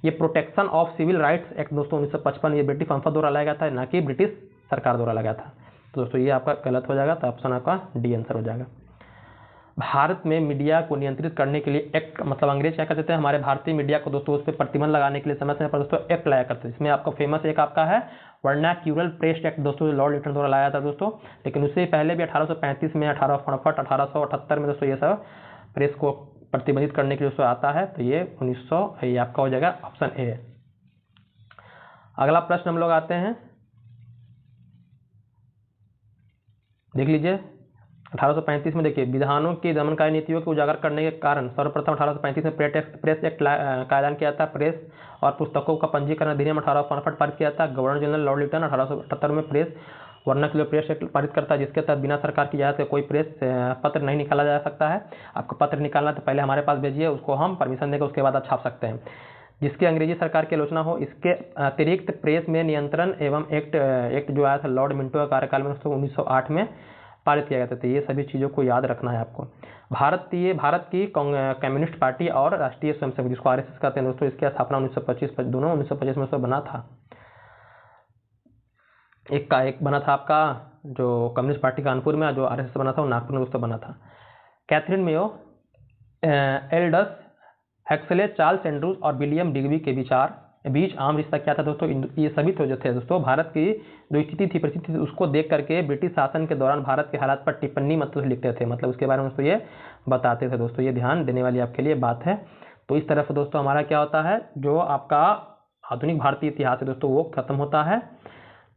ये Protection of Civil Rights Act दोस्तों 1955, ये ब्रिटिश संसद द्वारा लाया गया था, ना कि ब्रिटिश सरकार द्वारा लगाया था। तो दोस्तों ये आपका गलत हो जाएगा, तो ऑप्शन आपका डी आंसर हो जाएगा। भारत में मीडिया को नियंत्रित करने के लिए एक्ट, मतलब अंग्रेज क्या करते थे, हमारे भारतीय मीडिया को दोस्तों उस पर प्रतिबंध लगाने के लिए समय समय पर दोस्तों एक्ट लाया करते थे। इसमें आपका फेमस एक आपका है वर्नाक्यूलर प्रेस एक्ट दोस्तों, लॉर्ड लिटन द्वारा लाया था दोस्तों। लेकिन उससे पहले भी 1835 में, 1859, 1878 में दोस्तों ये सब प्रेस को प्रतिबंधित करने के लिए दोस्तों आता है। तो ये 1900 ये आपका हो जाएगा ऑप्शन ए। अगला प्रश्न हम लोग आते हैं, देख लीजिए 1835 में देखिए, विधानों की दमनकारी नीतियों को उजागर करने के कारण सर्वप्रथम 1835 में प्रेस एक्ट का ऐलान किया था। प्रेस और पुस्तकों का पंजीकरण अधिनियम 1859 पारित किया था। गवर्नर जनरल लॉर्ड लिटन 1878 में प्रेस वर्नाक्यूलर प्रेस एक्ट पारित करता है, जिसके तहत बिना सरकार की इजाजत के कोई प्रेस पत्र नहीं निकाला जा सकता है। आपको पत्र निकालना तो पहले हमारे पास भेजिए, उसको हम परमिशन देकर उसके बाद आप छाप सकते हैं, जिसकी अंग्रेजी सरकार की आलोचना हो। इसके अतिरिक्त प्रेस में नियंत्रण एवं एक्ट जो आया था लॉर्ड मिंटो का कार्यकाल में 1908 में पारित किया गया था। तो ये सभी चीज़ों को याद रखना है आपको। भारत की कम्युनिस्ट पार्टी और राष्ट्रीय स्वयंसेवक, जिसको RSS कहते हैं दोस्तों, इसकी स्थापना 1925 दोनों 1925 में से बना था। एक बना था आपका जो कम्युनिस्ट पार्टी कानपुर में, जो RSS बना था वो नागपुर में दोस्तों बना था। Katherine Mayo, Aldous Huxley, Charles Andrews और विलियम डिग्बी के बीच आम रिश्ता क्या था दोस्तों, ये सभी तो जो थे दोस्तों भारत की जो स्थिति थी, परिस्थिति थी, उसको देख करके ब्रिटिश शासन के दौरान भारत के हालात पर टिप्पणी मतलब लिखते थे, मतलब उसके बारे में दोस्तों ये बताते थे दोस्तों। ये ध्यान देने वाली आपके लिए बात है। तो इस तरह से दोस्तों हमारा क्या होता है, जो आपका आधुनिक भारतीय इतिहास है दोस्तों वो खत्म होता है।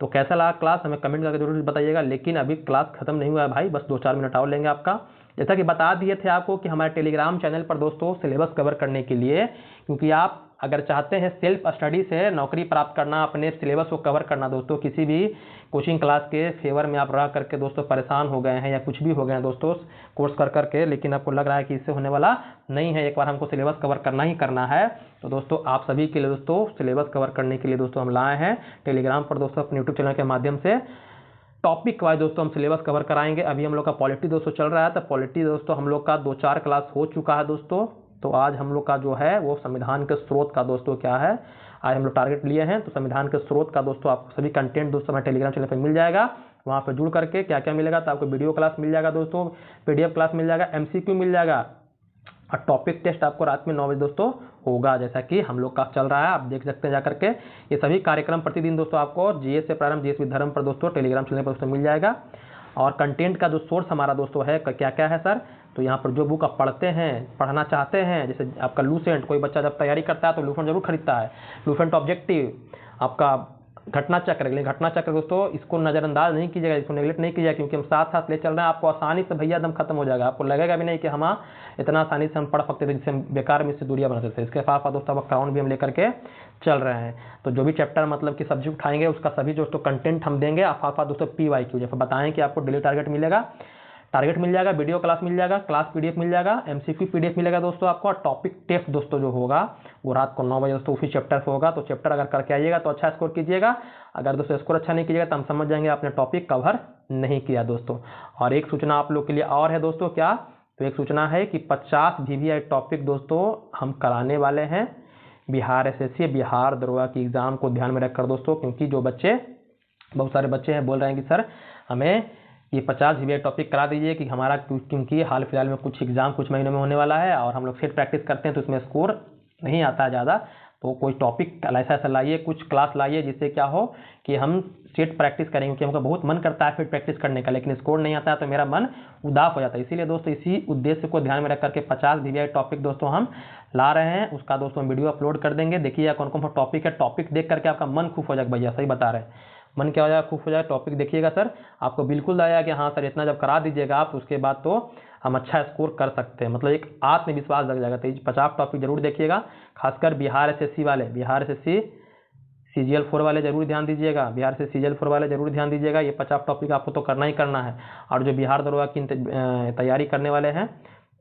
तो कैसा लगा क्लास, हमें कमेंट करके जरूर बताइएगा। लेकिन अभी क्लास खत्म नहीं हुआ है भाई, बस 2-4 मिनट और लेंगे आपका। जैसा कि बता दिए थे आपको कि हमारे टेलीग्राम चैनल पर दोस्तों सिलेबस कवर करने के लिए, क्योंकि आप अगर चाहते हैं सेल्फ स्टडी से नौकरी प्राप्त करना, अपने सिलेबस को कवर करना दोस्तों, किसी भी कोचिंग क्लास के फेवर में आप रह करके दोस्तों परेशान हो गए हैं या कुछ भी हो गए हैं दोस्तों कोर्स कर करके, लेकिन आपको लग रहा है कि इससे होने वाला नहीं है, एक बार हमको सिलेबस कवर करना ही करना है, तो दोस्तों आप सभी के लिए दोस्तों सिलेबस कवर करने के लिए दोस्तों हम लाए हैं टेलीग्राम पर दोस्तों अपने यूट्यूब चैनल के माध्यम से टॉपिक वाइज दोस्तों हम सिलेबस कवर कराएंगे। अभी हम लोग का पॉलिटी दोस्तों चल रहा है, तो पॉलिटी दोस्तों हम लोग का 2-4 क्लास हो चुका है दोस्तों, तो आज हम लोग का जो है वो संविधान के स्रोत का दोस्तों क्या है, आज हम लोग टारगेट लिए हैं। तो संविधान के स्रोत का दोस्तों आपको सभी कंटेंट दोस्तों हमारे टेलीग्राम चैनल पर मिल जाएगा। वहाँ पर जुड़ करके क्या क्या मिलेगा, तो आपको वीडियो क्लास मिल जाएगा दोस्तों, PDF क्लास मिल जाएगा, MCQ मिल जाएगा और टॉपिक टेस्ट आपको रात में 9 बजे दोस्तों होगा, जैसा कि हम लोग का चल रहा है, आप देख सकते हैं जाकर के। ये सभी कार्यक्रम प्रतिदिन दोस्तों आपको GS से प्रारंभ GS विद धर्म पर दोस्तों टेलीग्राम चैनल पर दोस्तों मिल जाएगा। और कंटेंट का जो सोर्स हमारा दोस्तों है क्या क्या है सर, तो यहाँ पर जो बुक आप पढ़ते हैं, पढ़ना चाहते हैं, जैसे आपका लूसेंट, कोई बच्चा जब तैयारी करता है तो लूसेंट जरूर खरीदता है, लूसेंट ऑब्जेक्टिव, आपका घटना चक्र, लेकिन घटना चक्र दोस्तों इसको नज़रअंदाज नहीं कीजिएगा, इसको नेगलेक्ट नहीं कीजिएगा, क्योंकि हम साथ साथ ले चल रहे हैं। आपको आसानी से भैया दम खत्म हो जाएगा, आपको लगेगा भी नहीं कि हम इतना आसानी से हम पढ़ सकते थे, जिससे हम बेकार में इससे दूरियां बना सकते थे। इसके साथ साथ दोस्तों अब अकाउंट भी हम लेकर के चल रहे हैं। तो जो भी चैप्टर मतलब कि सब्जेक्ट उठाएंगे उसका सभी दोस्तों कंटेंट हम देंगे। आप दोस्तों PYQ जैसे बताएं कि आपको डेली टारगेट मिल जाएगा, वीडियो क्लास मिल जाएगा, क्लास PDF मिल जाएगा, MCQ PDF मिलेगा दोस्तों आपको। और टॉपिक टेस्ट दोस्तों जो होगा वो रात को 9 बजे दोस्तों उसी चैप्टर से होगा। तो चैप्टर अगर करके आइएगा तो अच्छा स्कोर कीजिएगा, अगर दोस्तों स्कोर अच्छा नहीं कीजिएगा तो हम समझ जाएंगे आपने टॉपिक कवर नहीं किया दोस्तों। और एक सूचना आप लोग के लिए और है दोस्तों, क्या, तो एक सूचना है कि 50 VVI टॉपिक दोस्तों हम कराने वाले हैं बिहार SSC बिहार दरोगा की एग्जाम को ध्यान में रखकर दोस्तों, क्योंकि जो बच्चे, बहुत सारे बच्चे हैं बोल रहे हैं कि सर हमें ये 50 VVI टॉपिक करा दीजिए, कि हमारा क्योंकि हाल फिलहाल में कुछ एग्जाम कुछ महीनों में होने वाला है और हम लोग सेट प्रैक्टिस करते हैं तो इसमें स्कोर नहीं आता है ज़्यादा। तो कोई टॉपिक ऐसा लाइए, कुछ क्लास लाइए जिससे क्या हो कि हम सेट प्रैक्टिस करेंगे, क्योंकि हमको बहुत मन करता है सेट प्रैक्टिस करने का, लेकिन स्कोर नहीं आता है तो मेरा मन उदास हो जाता है। इसीलिए दोस्तों इसी उद्देश्य को ध्यान में रख करके 50 VVI टॉपिक दोस्तों हम ला रहे हैं। उसका दोस्तों वीडियो अपलोड कर देंगे, देखिए कौन कौन सा टॉपिक है। टॉपिक देख करके आपका मन खुश हो जाएगा, भैया सही बता रहे हैं, मन क्या हो जाएगा, खुश हो जाएगा। टॉपिक देखिएगा सर, आपको बिल्कुल आया कि हाँ सर इतना जब करा दीजिएगा आप, उसके बाद तो हम अच्छा स्कोर कर सकते हैं, मतलब एक आत्मविश्वास लग जाएगा। तो 50 टॉपिक जरूर देखिएगा, खासकर बिहार SSC वाले, बिहार SSC CGL 4 वाले जरूर ध्यान दीजिएगा, बिहार से CGL 4 वाले जरूर ध्यान दीजिएगा। ये 50 टॉपिक आपको तो करना ही करना है। और जो बिहार दरोगा की तैयारी करने वाले हैं,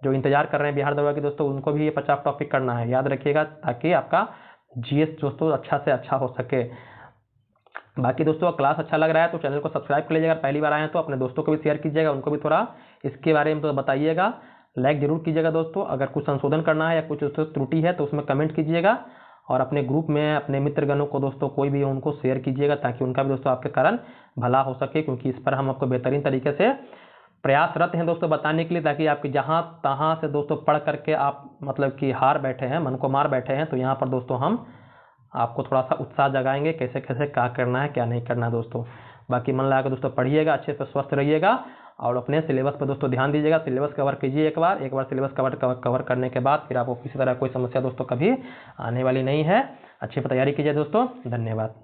जो इंतजार कर रहे हैं बिहार दरोगा की दोस्तों, उनको भी ये 50 टॉपिक करना है, याद रखिएगा, ताकि आपका GS दोस्तों अच्छा से अच्छा हो सके। बाकी दोस्तों क्लास अच्छा लग रहा है तो चैनल को सब्सक्राइब कर लीजिएगा, पहली बार आए हैं तो अपने दोस्तों को भी शेयर कीजिएगा, उनको भी थोड़ा इसके बारे में तो बताइएगा, लाइक जरूर कीजिएगा दोस्तों। अगर कुछ संशोधन करना है या कुछ त्रुटि है तो उसमें कमेंट कीजिएगा, और अपने ग्रुप में अपने मित्रगणों को दोस्तों कोई भी उनको शेयर कीजिएगा, ताकि उनका भी दोस्तों आपके कारण भला हो सके, क्योंकि इस पर हम आपको बेहतरीन तरीके से प्रयासरत हैं दोस्तों बताने के लिए, ताकि आपकी जहाँ तहाँ से दोस्तों पढ़ करके आप मतलब कि हार बैठे हैं, मन को मार बैठे हैं, तो यहाँ पर दोस्तों हम आपको थोड़ा सा उत्साह जगाएंगे, कैसे कैसे क्या करना है क्या नहीं करना है दोस्तों। बाकी मन लगा कर दोस्तों पढ़िएगा, अच्छे से स्वस्थ रहिएगा और अपने सिलेबस पर दोस्तों ध्यान दीजिएगा। सिलेबस कवर कीजिए एक बार सिलेबस कवर करने के बाद फिर आपको किसी तरह कोई समस्या दोस्तों कभी आने वाली नहीं है। अच्छे से तैयारी कीजिए दोस्तों, धन्यवाद।